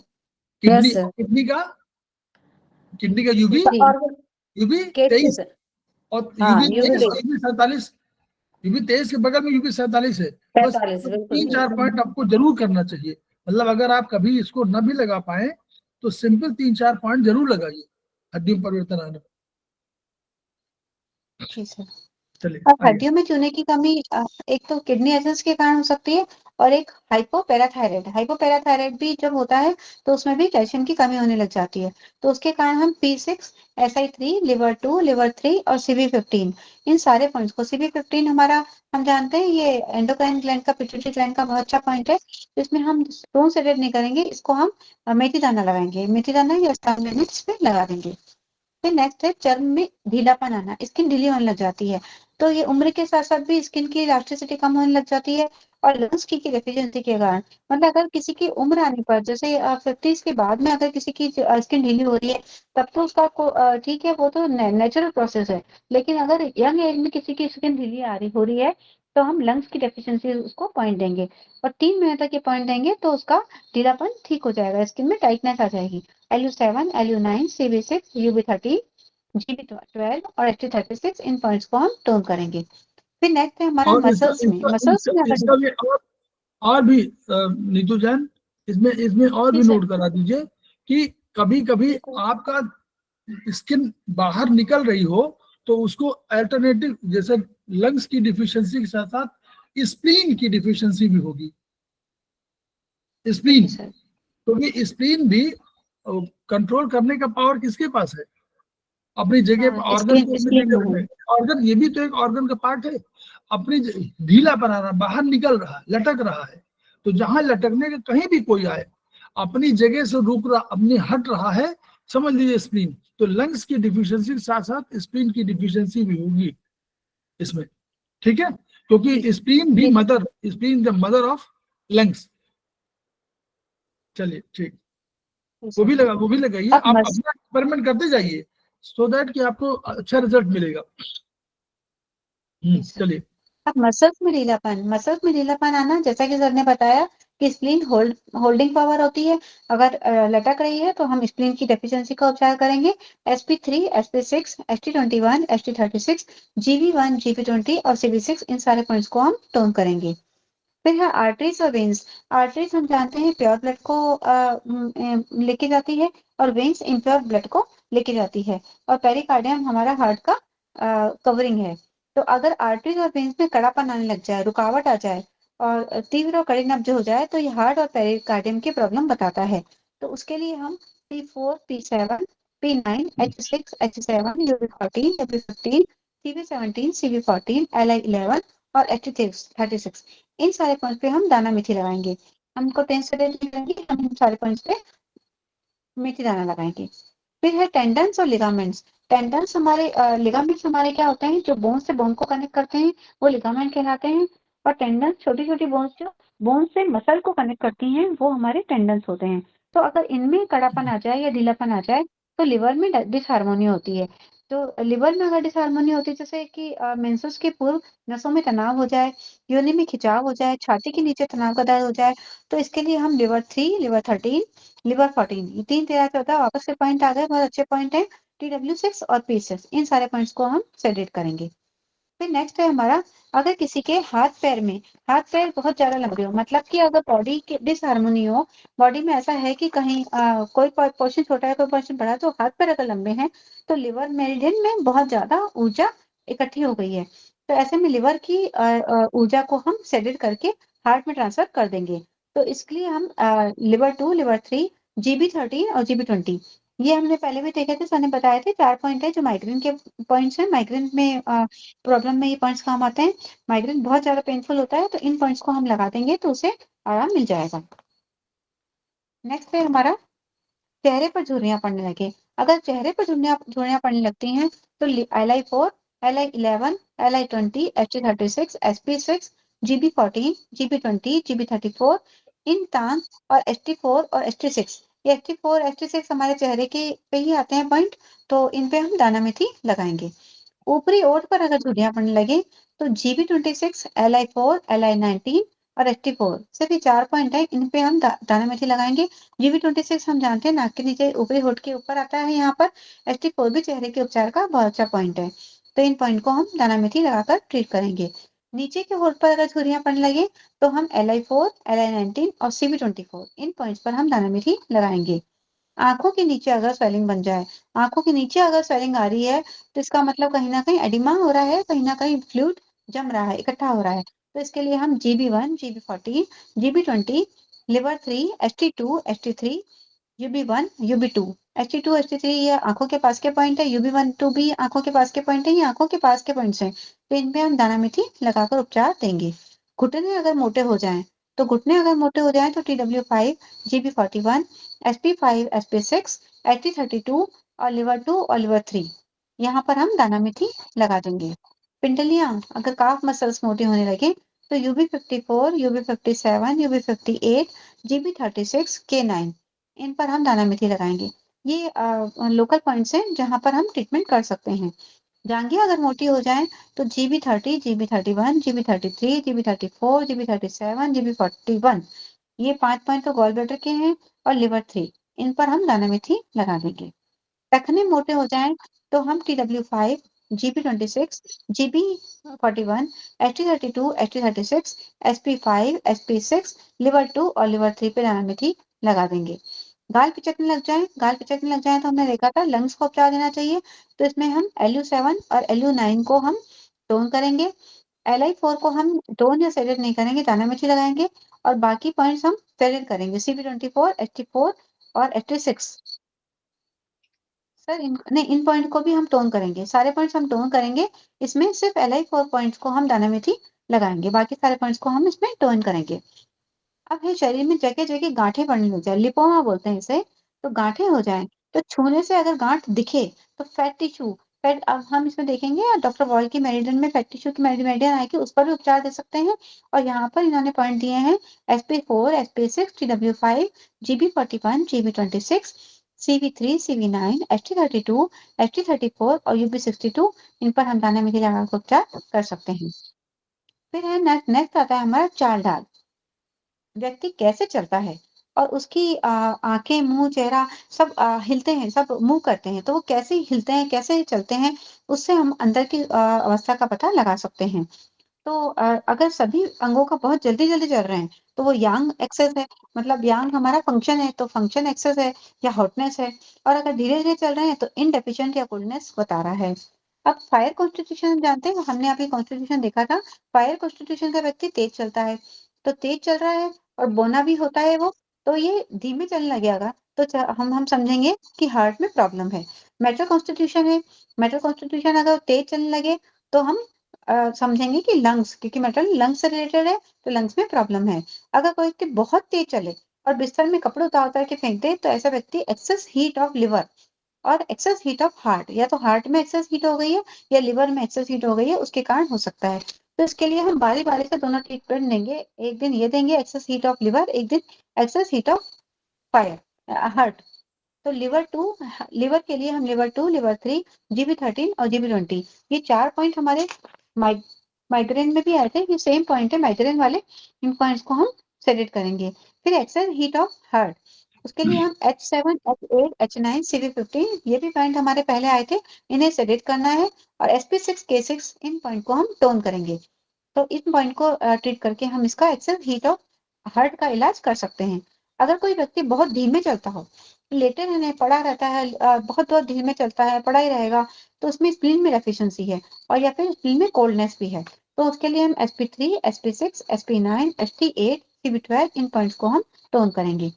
Kidney yes sir. Kidney का UB और UB23 K3 सर। और हाँ UB23 UB23 UB47, UB23 के बगल में UB47 है। बस 45 बिल्कुल 3-4 पॉइंट आपको जरूर करना चाहिए। मतलब अगर आप कभी इसको न भी लगा पाए तो सिंपल 3-4 पॉइंट जरूर लगाइए हड्डी में परिवर्तन आने पर। जी सर। चलिए अब आइए। हड्डियों में चूने की कमी एक तो किडनी एसेंस के कारण हो सकती है, और एक हाइपोपैराथायराइड भी जब होता है तो उसमें भी कैल्शियम की कमी होने लग जाती है। तो उसके कारण हम P6, SI3, लिवर 2, लिवर 3 और CV15 इन सारे पॉइंट्स को, CV15 हमारा हम जानते हैं ये एंडोक्राइन ग्लैंड का, पिट्यूटरी ग्लैंड का बहुत अच्छा पॉइंट है। तो इसमें हम टोन सेडेट नहीं करेंगे, इसको हम मेथी दाना लगाएंगे, मेथी दाना या स्टार मैग्नेट इस पे लगा देंगे। फिर नेक्स्ट है चर्म में ढीलापन आना, स्किन ढीली होने लग जाती है। तो ये उम्र के साथ साथ भी स्किन की इलास्टिसिटी कम होने लग जाती है, और लंग्स की डेफिशिएंसी के कारण, मतलब अगर किसी की उम्र आने पर, जैसे 50 के बाद में अगर किसी की स्किन ढीली हो रही है, तब तो उसका ठीक है, वो तो नेचुरल प्रोसेस है। लेकिन अगर यंग एज में किसी की स्किन ढीली हो रही है, तो हम लंग्स की डेफिशिएंसी उसको पॉइंट देंगे, और 3 महीने तक ये पॉइंट देंगे तो उसका ढीलापन ठीक हो जाएगा, स्किन में टाइटनेस आ जाएगी। LU7, LU9, CV6, UB13, GB12 और ST36 इन पॉइंट्स को हम टोन करेंगे। फिर नेक्स्ट है हमारा और मसल्स में इसका भी और भी नीतू जैन, इसमें और जी भी सर। नोट करा दीजिए कि कभी कभी आपका स्किन बाहर निकल रही हो तो उसको अल्टरनेटिव, जैसे लंग्स की डिफिशियंसी के साथ साथ स्प्लीन की डिफिशियंसी भी होगी। Spleen, sir. क्योंकि स्प्लीन भी कंट्रोल करने का पावर किसके पास है? अपनी जगह पर ऑर्गन को अपनी जगह रखने। ऑर्गन ये भी तो एक ऑर्गन का पार्ट है। अपनी ढीला बनाना, बाहर निकल रहा है, लटक रहा है, तो जहां लटकने के कहीं भी कोई आए, अपनी जगह से रुक रहा, अपनी हट रहा है, समझ लीजिए स्प्लीन। तो लंग्स की डिफिशियंसी के साथ साथ स्प्लीन की डिफिशियंसी भी होगी इसमें, ठीक है, क्योंकि स्प्लीन भी spleen the mother of lungs. चलिए ठीक। वो भी लगाइए। अब आप अपना एक्सपेरिमेंट करते जाइए सो दैट कि आपको अच्छा रिजल्ट मिलेगा। चलिए। अब मसल्स में ढीलापन आना, जैसा कि सर ने बताया कि स्प्लीन होल्डिंग पावर होती है। अगर लटक रही है तो हम स्प्लीन की डेफिशिएंसी का उपचार करेंगे। sp3, sp6, st21, st36, gv1, gv20 और cv6, इन सारे पॉइंट्स को हम टोन करेंगे। फिर है आर्टरीज और वेन्स। आर्टरीज हम जानते हैं प्योर ब्लड को लेके जाती है, और वेन्स इम्प्योर ब्लड को लेके जाती है, और पेरिकार्डियम हमारा हार्ट का कवरिंग है। तो अगर आर्टरीज और वेन्स में कड़ापन आने लग जाए, रुकावट आ जाए और तीव्र और कड़ी नब्ज हो जाए, तो ये हार्ट और पेरिकार्डियम की प्रॉब्लम बताता है। तो उसके लिए हम P4, P7, P9, H6, H7, UB14, UB15, CV17, CV14, Li11 और Ht36, इन सारे पॉइंट पे हम दाना मेथी लगाएंगे। हमको टेंशन नहीं लगेगी, हम इन सारे पॉइंट्स पे मेथी दाना लगाएंगे। फिर है टेंडन्स और लिगामेंट्स। टेंडन्स हमारे लिगामेंट्स हमारे क्या होते हैं, जो बोन से बोन को कनेक्ट करते हैं, वो लिगामेंट कहलाते हैं। और टेंडन्स छोटी छोटी बोन्स जो बोन से मसल को कनेक्ट करती हैं, वो हमारे टेंडन्स होते हैं। तो अगर इनमें कड़ापन आ जाए या ढीलापन आ जाए, तो लिवर में डिसहार्मोनी होती है। तो लिवर में अगर डिसहार्मोनी होती है, जैसे कि मेंसेस के पूर्व नसों में तनाव हो जाए, योनि में खिंचाव हो जाए, छाती के नीचे तनाव का दर्द हो जाए, तो इसके लिए हम लिवर 3, लिवर 13, लिवर 14, ये 3, 13, 14 वापस से पॉइंट आ गए, बहुत अच्छे पॉइंट है। TW6 और P6, इन सारे पॉइंट्स को हम सेलेक्ट करेंगे। फिर नेक्स्ट है हमारा, अगर किसी के हाथ पैर बहुत ज्यादा लंबे हो, मतलब कि अगर बॉडी की डिसहार्मोनी हो, बॉडी में ऐसा है कि कहीं कोई पोर्शन छोटा है, कोई पोर्शन बड़ा है, तो हाथ पैर अगर लंबे हैं, तो लिवर मेरिडियन में बहुत ज्यादा ऊर्जा इकट्ठी हो गई है। तो ऐसे में लिवर की ऊर्जा को हम सेलेक्ट करके हार्ट में ट्रांसफर कर देंगे। तो इसके लिए हम लिवर 2, लिवर 3, GB13 और GB20, ये हमने पहले भी देखे थे, सर ने बताए थे 4 पॉइंट है जो माइग्रेन के पॉइंट्स हैं। माइग्रेन में प्रॉब्लम में ये पॉइंट्स काम आते हैं। माइग्रेन बहुत ज्यादा पेनफुल होता है, तो इन पॉइंट्स को हम लगा देंगे तो उसे आराम मिल जाएगा। नेक्स्ट है हमारा, चेहरे पर झुर्रियां पड़ने लगे। अगर चेहरे पर झुर्रियां पड़ने लगती हैं, तो Li4, Li11, Li20, Ht36, Sp6, GB14, GB20, GB34, इन तान और St4 और St6, ये St4, St6 हमारे चेहरे के पे ही आते हैं पॉइंट, तो इन पे हम दाना मेथी लगाएंगे। ऊपरी ओठ पर अगर झुर्रियां पड़ने लगे, तो GB26, Li4, Li19 और Ht4, सिर्फ ये 4 पॉइंट है, इन पे हम दाना मेथी लगाएंगे। GB26 हम जानते हैं नाक के नीचे ऊपरी होठ के ऊपर आता है यहाँ पर। Ht4 भी चेहरे के उपचार का बहुत अच्छा पॉइंट है, तो इन पॉइंट को हम दाना मेथी लगाकर ट्रीट करेंगे। नीचे के होठ पर अगर झुर्रियां पड़ने लगे, तो हम Li4, Li19 और CV24, इन पॉइंट्स पर हम दाना मेथी लगाएंगे। आंखों के नीचे अगर स्वेलिंग बन जाए, आंखों के नीचे अगर स्वेलिंग आ रही है, तो इसका मतलब कहीं ना कहीं एडिमा हो रहा है, कहीं ना कहीं फ्लूइड जम रहा है, इकट्ठा हो रहा है। तो इसके लिए हम GB1, GB14, GB20, liver 3, St2, St3, UB1, UB2, St2, St3 ये आंखों के पास के पॉइंट है, UB1, 2 भी आंखों के पास के पॉइंट है, ये आंखों के पास के पॉइंट्स हैं। तो इन पे हम दाना मेथी लगाकर उपचार देंगे। घुटने अगर मोटे हो जाएं, तो TW5, GB41, SP5, SP6, Ht32 और लिवर 2 और लिवर 3, यहाँ पर हम दाना मेथी लगा देंगे। पिंडलियां अगर काफ मसल्स मोटी होने लगे, तो UB54, UB57, UB58, GB36, K9, इन पर हम दाना मेथी लगाएंगे। ये लोकल पॉइंट्स हैं जहां पर हम ट्रीटमेंट कर सकते हैं। जांघें अगर मोटी हो जाएं, तो GB30, GB31, GB33, GB34, GB37, GB41, ये 5 पॉइंट तो गॉल ब्लैडर के हैं, और लिवर 3, इन पर हम दाना मेथी लगा देंगे। टखने मोटे हो जाएं, तो हम TW5, GB26, GB41, Ht32, Ht36, SP5, SP6, liver 2 और लिवर 3 पे दाना मेथी लगा देंगे। गाल पिचकने लग जाए तो हमने देखा था लंग्स को उपचार देना चाहिए, तो इसमें हम LU7 और LU9 को हम टोन करेंगे। Li4 को हम टोन या सेलेक्ट नहीं करेंगे, दाना मेथी लगाएंगे, और बाकी पॉइंट्स हम सेलेक्ट करेंगे, CV24, Ht4 और Ht6। सर इन पॉइंट को भी हम टोन करेंगे, सारे पॉइंट्स हम टोन करेंगे। इसमें सिर्फ Li4 पॉइंट्स को हम दाना मेथी लगाएंगे, बाकी सारे पॉइंट्स को हम इसमें टोन करेंगे। अब है शरीर में जगह जगह गांठें पड़ने लग जाए, लिपोमा बोलते हैं इसे, तो गांठें हो जाएं, तो छूने से अगर गांठ दिखे, तो फैट फिर अब हम इसमें देखेंगे डॉक्टर वॉल की मेरिडियन में फैटी टिश्यू की मेरिडियन आएगी, उस पर भी उपचार दे सकते हैं। और यहाँ पर इन्होंने पॉइंट दिए हैं SP4, SP6, TW5, GB41, GB26, CV3, CV9, ST32, ST34 और UB62, इन पर हम दाना मिली लगा कर उपचार कर सकते हैं। फिर है नेक्स्ट आता है हमारा चाल ढाल। व्यक्ति कैसे चलता है और उसकी आंखें, मुंह, चेहरा सब हिलते हैं, सब मूव करते हैं, तो वो कैसे हिलते हैं, कैसे चलते हैं, उससे हम अंदर की अवस्था का पता लगा सकते हैं। तो अगर सभी अंगों का बहुत जल्दी जल्दी चल रहे हैं तो वो यांग एक्सेस है, मतलब यांग हमारा फंक्शन है, तो फंक्शन एक्सेस है या हॉटनेस है। और अगर धीरे धीरे चल रहे हैं तो इनडेफिशिएंट या कोल्डनेस बता रहा है। अब फायर कॉन्स्टिट्यूशन हम जानते हैं, हमने अभी कॉन्स्टिट्यूशन देखा था। फायर कॉन्स्टिट्यूशन का व्यक्ति तेज चलता है, तो तेज चल रहा है और बोना भी होता है वो, तो ये धीमे चलने लगेगा तो हम समझेंगे कि हार्ट में प्रॉब्लम है। मेटल कॉन्स्टिट्यूशन है, मेटल कॉन्स्टिट्यूशन अगर तेज चलने लगे तो हम समझेंगे कि लंग्स, क्योंकि मेटल लंग्स से रिलेटेड है, तो लंग्स में प्रॉब्लम है। अगर कोई व्यक्ति बहुत तेज चले और बिस्तर में कपड़े उतार उतार के फेंक दे, तो ऐसा व्यक्ति एक्सेस हीट ऑफ लिवर और एक्सेस हीट ऑफ हार्ट, या तो हार्ट में एक्सेस हीट हो गई है या लिवर में एक्सेस हीट हो गई है, उसके कारण हो सकता है। तो इसके लिए हम बारी बारी से दोनों ट्रीटमेंट देंगे। एक दिन ये देंगे एक्सेस हीट ऑफ लिवर, एक दिन excess heat of fire heart. तो लिवर के लिए हम लिवर 2, लिवर 3, GB13 और GB20, ये 4 पॉइंट हमारे माइग्रेन में भी आए थे, ये सेम पॉइंट है माइग्रेन वाले। इन पॉइंट्स को हम सेलेक्ट करेंगे। फिर एक्सेस हीट ऑफ हार्ट, उसके लिए हम H7, H8, H9, CV15, ये भी पॉइंट हमारे पहले आए थे, इन्हें सेलेक्ट करना है। और SP6, K6, इन पॉइंट को हम टोन करेंगे। तो इन पॉइंट को ट्रीट करके हम इसका एक्सेस हीट ऑफ हार्ट का इलाज कर सकते हैं। अगर कोई व्यक्ति बहुत धीमे चलता हो, लेटे रहने पड़ा रहता है, बहुत बहुत धीमे चलता है, पड़ा ही रहेगा, तो उसमें स्प्लीन में डेफिशिएंसी है और या फिर स्प्लीन में कोल्डनेस भी है। तो उसके लिए हम SP3, SP6, SP9, ST8, CV12, इन पॉइंट्स को हम टोन करेंगे।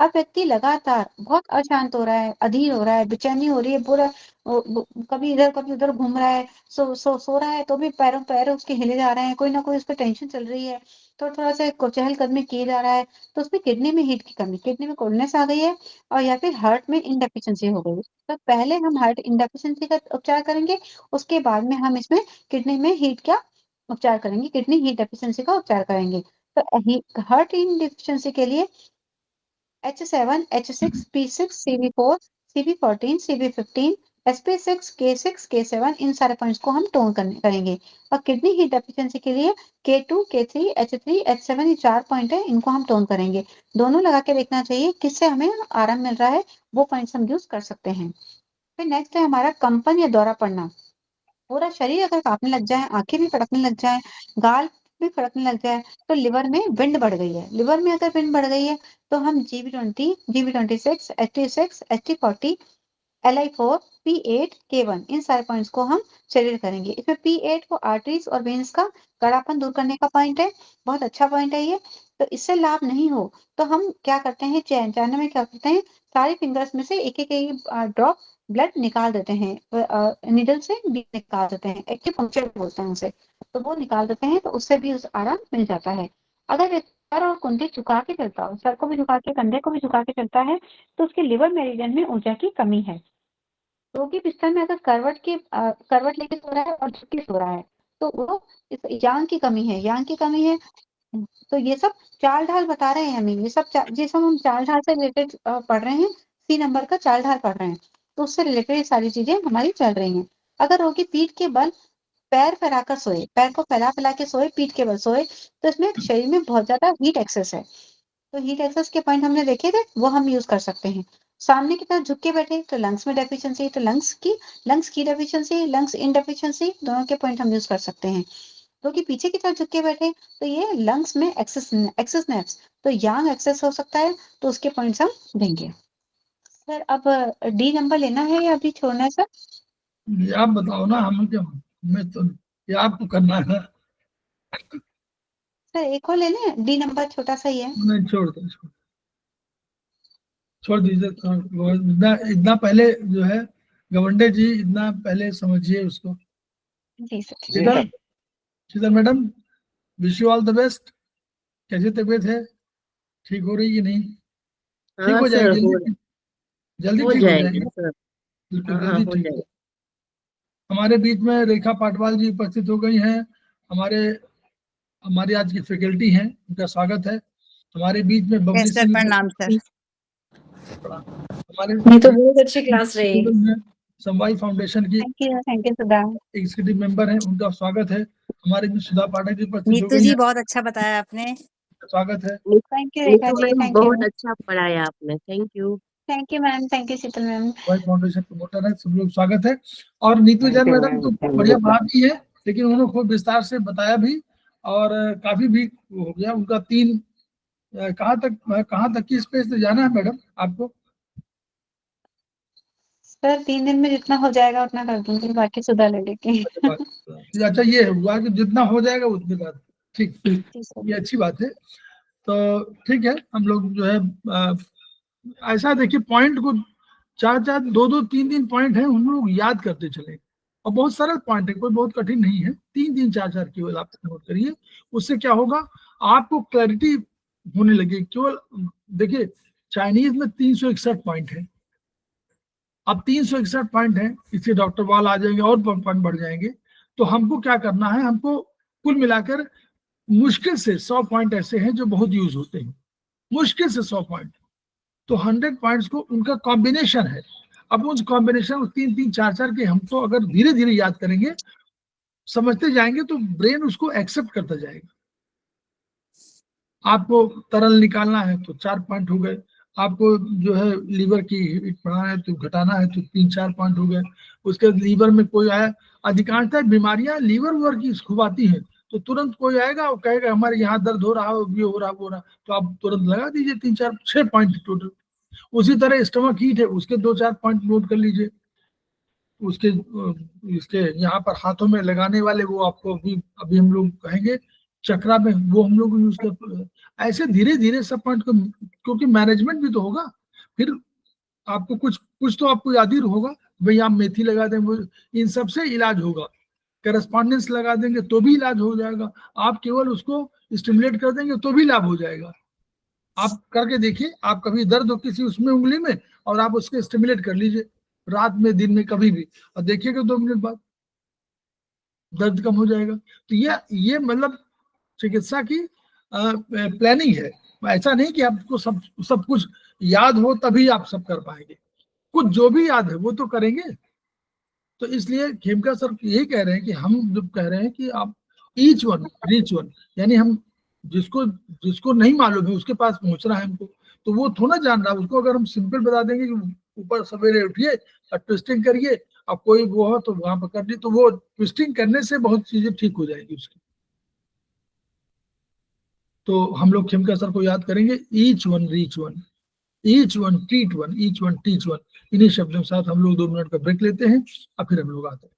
अब व्यक्ति लगातार बहुत अशांत हो रहा है, अधीर हो रहा है, बेचैनी हो रही है, पूरा कभी इधर कभी उधर घूम रहा है, सो रहा है तो भी पैर उसके हिले जा रहे हैं, कोई ना कोई उसको टेंशन चल रही है, तो थोड़ा सा चहलकदमी किए जा रहा है, तो उसमें किडनी में हीट की कमी, किडनी में कोल्डनेस आ गई है और या फिर हार्ट में इनडेफिशिएंसी हो गई। तो पहले हम हार्ट इनडेफिशिएंसी का उपचार करेंगे, उसके बाद में हम इसमें किडनी में हीट का उपचार करेंगे, किडनी हीट डेफिशिएंसी का उपचार करेंगे। तो हार्ट इनडेफिशिएंसी के लिए H7, H6, P6, CV4, CV14, CV15, SP6, K6, K7, इन सारे पॉइंट्स को हम टोन करेंगे। और किडनी हीट डेफिशिएंसी के लिए K2, K3, H3, H7, ये 4 पॉइंट है, इनको हम टोन करेंगे। दोनों लगा के देखना चाहिए किससे हमें आराम मिल रहा है, वो पॉइंट्स हम यूज कर सकते हैं। फिर नेक्स्ट है हमारा कंपन या दौरा पड़ना। पूरा शरीर अगर कांपने लग जाए, आंखें भी फड़कने लग जाए, गाल भी फड़कने लग जाए, तो लिवर में विंड बढ़ गई है। लिवर में अगर विंड बढ़ गई है तो हम GB20, GB26, ST6, ST40, Li4, P8, K1, इन सारे पॉइंट्स को हम शेड्यूल करेंगे। इसमें P8 को आर्टरीज और वेन्स का कड़ापन दूर करने का पॉइंट है, बहुत अच्छा पॉइंट है ये। तो इससे लाभ नहीं हो तो हम क्या करते हैं, जानने में क्या करते हैं, सारी फिंगर्स में से एक एक ड्रॉप ब्लड निकाल देते हैं, निडल से भी निकाल देते हैं, एक्यूपंक्चर बोलते हैं उसे, तो वो निकाल देते हैं, तो उससे भी उस आराम मिल जाता है। अगर सर और कुंडली झुका के चलता हो, सर को भी झुका के, कंधे को भी झुका के चलता है, तो उसके लिवर मेरिडियन में ऊर्जा की कमी है। रोगी बिस्तर में अगर करवट लेके सो रहा है और झुक के सो रहा है, तो वो यांग की कमी है, यांग की कमी है। तो ये सब चाल ढाल बता रहे हैं हमें, ये सब हम चाल ढाल से रिलेटेड पढ़ रहे हैं, C नंबर का चाल ढाल पढ़ रहे हैं, तो उससे रिलेटेड सारी चीजें हमारी चल रही हैं। अगर रोगी पीठ के बल पैर फैलाकर सोए, पैर को फैला फैला के सोए, पीठ के बल सोए, तो इसमें शरीर में बहुत ज्यादा हीट एक्सेस है। तो हीट एक्सेस के पॉइंट हमने देखे थे, वो हम यूज कर सकते हैं। सामने की तरफ झुक के बैठे तो लंग्स में डेफिशिएंसी, तो लंग्स की डेफिशिएंसी, लंग्स इन डेफिशिएंसी, दोनों के पॉइंट हम यूज कर सकते हैं। तो कि पीछे की तरफ झुक के बैठे तो ये लंग्स में एक्सेस नेफ्स, तो यांग एक्सेस हो सकता है, तो उसके पॉइंट्स हम देंगे। सर अब D नंबर लेना है या अभी छोड़ना है सर? ये आप बताओ ना, हम क्यों, मैं तो, ये आपको करना है। सर एक और ले लें, D नंबर छोटा सा ही है। नहीं, छोड़ दो, छोड़ दीजिए। तो वो इतना इतना पहले जो है, गवंडे जी, इतना पहले समझिए उसको। जी sir. Sheetal, Sheetal madam, wish you all the best. कैसी तबीयत है, ठीक हो रही कि नहीं? ठीक हाँ हो सर, जाएगी, जल्दी जल्दी हो ठीक हो जाएगी, जाएगा सर। बिल्कुल हाँ जल्दी हो ठीक हो जाएगा। हमारे बीच में रेखा पाटवाल जी उपस्थित हो गई हैं, हमारी आज की फैकल्टी हैं, उनका स्वागत है। हमारे बीच में बबली सर सिंह प्रणाम सर। हमारे ये तो बहुत अच्छी क्लास रही। समवाई फाउंडेशन की thank you Sudha. Executive member हैं, उनका स्वागत है। हमारे बीच सुधा पाठक जी उपस्थित हो नीतू गई जी हैं, बहुत अच्छा बताया आपने। स्वागत है। Thank you Rekha ji, thank you. बहुत अच्छा पढ़ाया आपने, thank you. Thank you ma'am, thank you Sheetal ma'am. समवाई फाउंडेशन प्रमोटर है, सब लोग स्वागत है। और नीतू जैन मैडम तो बढ़िया बात भी है, लेकिन उन्होंने खूब विस्तार से बताया भी और काफी भी हो गया उनका। कहाँ तक की स्पेस पे जाना है मैडम आपको? सर 3 दिन में जितना हो जाएगा उतना कर दूंगी, बाकी सुधा ले लेगी। अच्छा, ये हुआ कि जितना हो जाएगा उतने बाद, ठीक, जी सर। ये अच्छी बात है। तो ठीक है, हम लोग जो है ऐसा देखिए, पॉइंट को 4-4, 2-2, 3-3 पॉइंट है, हम लोग याद करते चले। और बहुत सरल पॉइंट है, कोई बहुत कठिन नहीं है। 3-3, 4-4 केवल आप नोट करिए, उससे क्या होगा, आपको क्लैरिटी होने लगी। केवल देखिए, चाइनीज में 361 पॉइंट है। अब 361 पॉइंट है, इससे डॉक्टर वाल आ जाएंगे और पॉइंट बढ़ जाएंगे। तो हमको क्या करना है, हमको कुल मिलाकर मुश्किल से 100 पॉइंट ऐसे हैं जो बहुत यूज होते हैं, मुश्किल से 100 पॉइंट। तो 100 पॉइंट्स को उनका कॉम्बिनेशन है। अब उस कॉम्बिनेशन 3-3, 4-4 के हम तो अगर धीरे धीरे याद करेंगे, समझते जाएंगे, तो ब्रेन उसको एक्सेप्ट करता जाएगा। आपको तरल निकालना है तो 4 पॉइंट हो गए, आपको जो है लीवर की हीट बढ़ाना है तो घटाना है तो 3-4 पॉइंट हो गए। उसके लीवर में कोई आया, अधिकांशतः बीमारियां लीवर वूवर की खूब आती हैं, तो तुरंत कोई आएगा और कहेगा हमारे यहाँ दर्द हो रहा है, ये हो रहा, वो रहा, तो आप तुरंत लगा दीजिए 3-4, 6 पॉइंट टोटल। उसी तरह स्टमक हीट है, उसके 2-4 पॉइंट नोट कर लीजिए। उसके इसके यहाँ पर हाथों में लगाने वाले, वो आपको अभी हम लोग कहेंगे चक्रा में, वो हम लोग यूज कर। ऐसे धीरे धीरे सब पॉइंट को, क्योंकि मैनेजमेंट भी तो होगा, फिर आपको कुछ तो आपको याद ही होगा। भाई आप मेथी लगा देंगे, इन सबसे इलाज होगा। करस्पॉन्डेंस लगा देंगे तो भी इलाज हो जाएगा। आप केवल उसको स्टिमुलेट कर देंगे तो भी लाभ हो जाएगा। आप करके देखिए, आप कभी दर्द हो किसी उसमें उंगली में, और आप उसके स्टिमुलेट कर लीजिए रात में, दिन में, कभी भी, और देखिएगा 2 मिनट बाद दर्द कम हो जाएगा। तो ये मतलब चिकित्सा की प्लानिंग है। ऐसा नहीं कि आपको सब कुछ याद हो तभी आप सब कर पाएंगे, कुछ जो भी याद है वो तो करेंगे। तो इसलिए खेमका सर यही कह रहे हैं कि हम जब कह रहे हैं कि आप ईच वन रीच वन, यानी हम जिसको नहीं मालूम है उसके पास पहुंचना है हमको। तो वो थोड़ा जान रहा है, उसको अगर हम सिंपल बता देंगे कि ऊपर सवेरे उठिए और ट्विस्टिंग करिए, अब कोई वो हो तो वहां पर कर ली, तो वो ट्विस्टिंग करने से बहुत चीजें ठीक हो जाएगी उसकी। तो हम लोग खेमका सर को याद करेंगे, each one reach one, each one treat one, each one teach one. इन्हीं शब्दों के साथ हम लोग 2 मिनट का ब्रेक लेते हैं और फिर हम लोग आते हैं।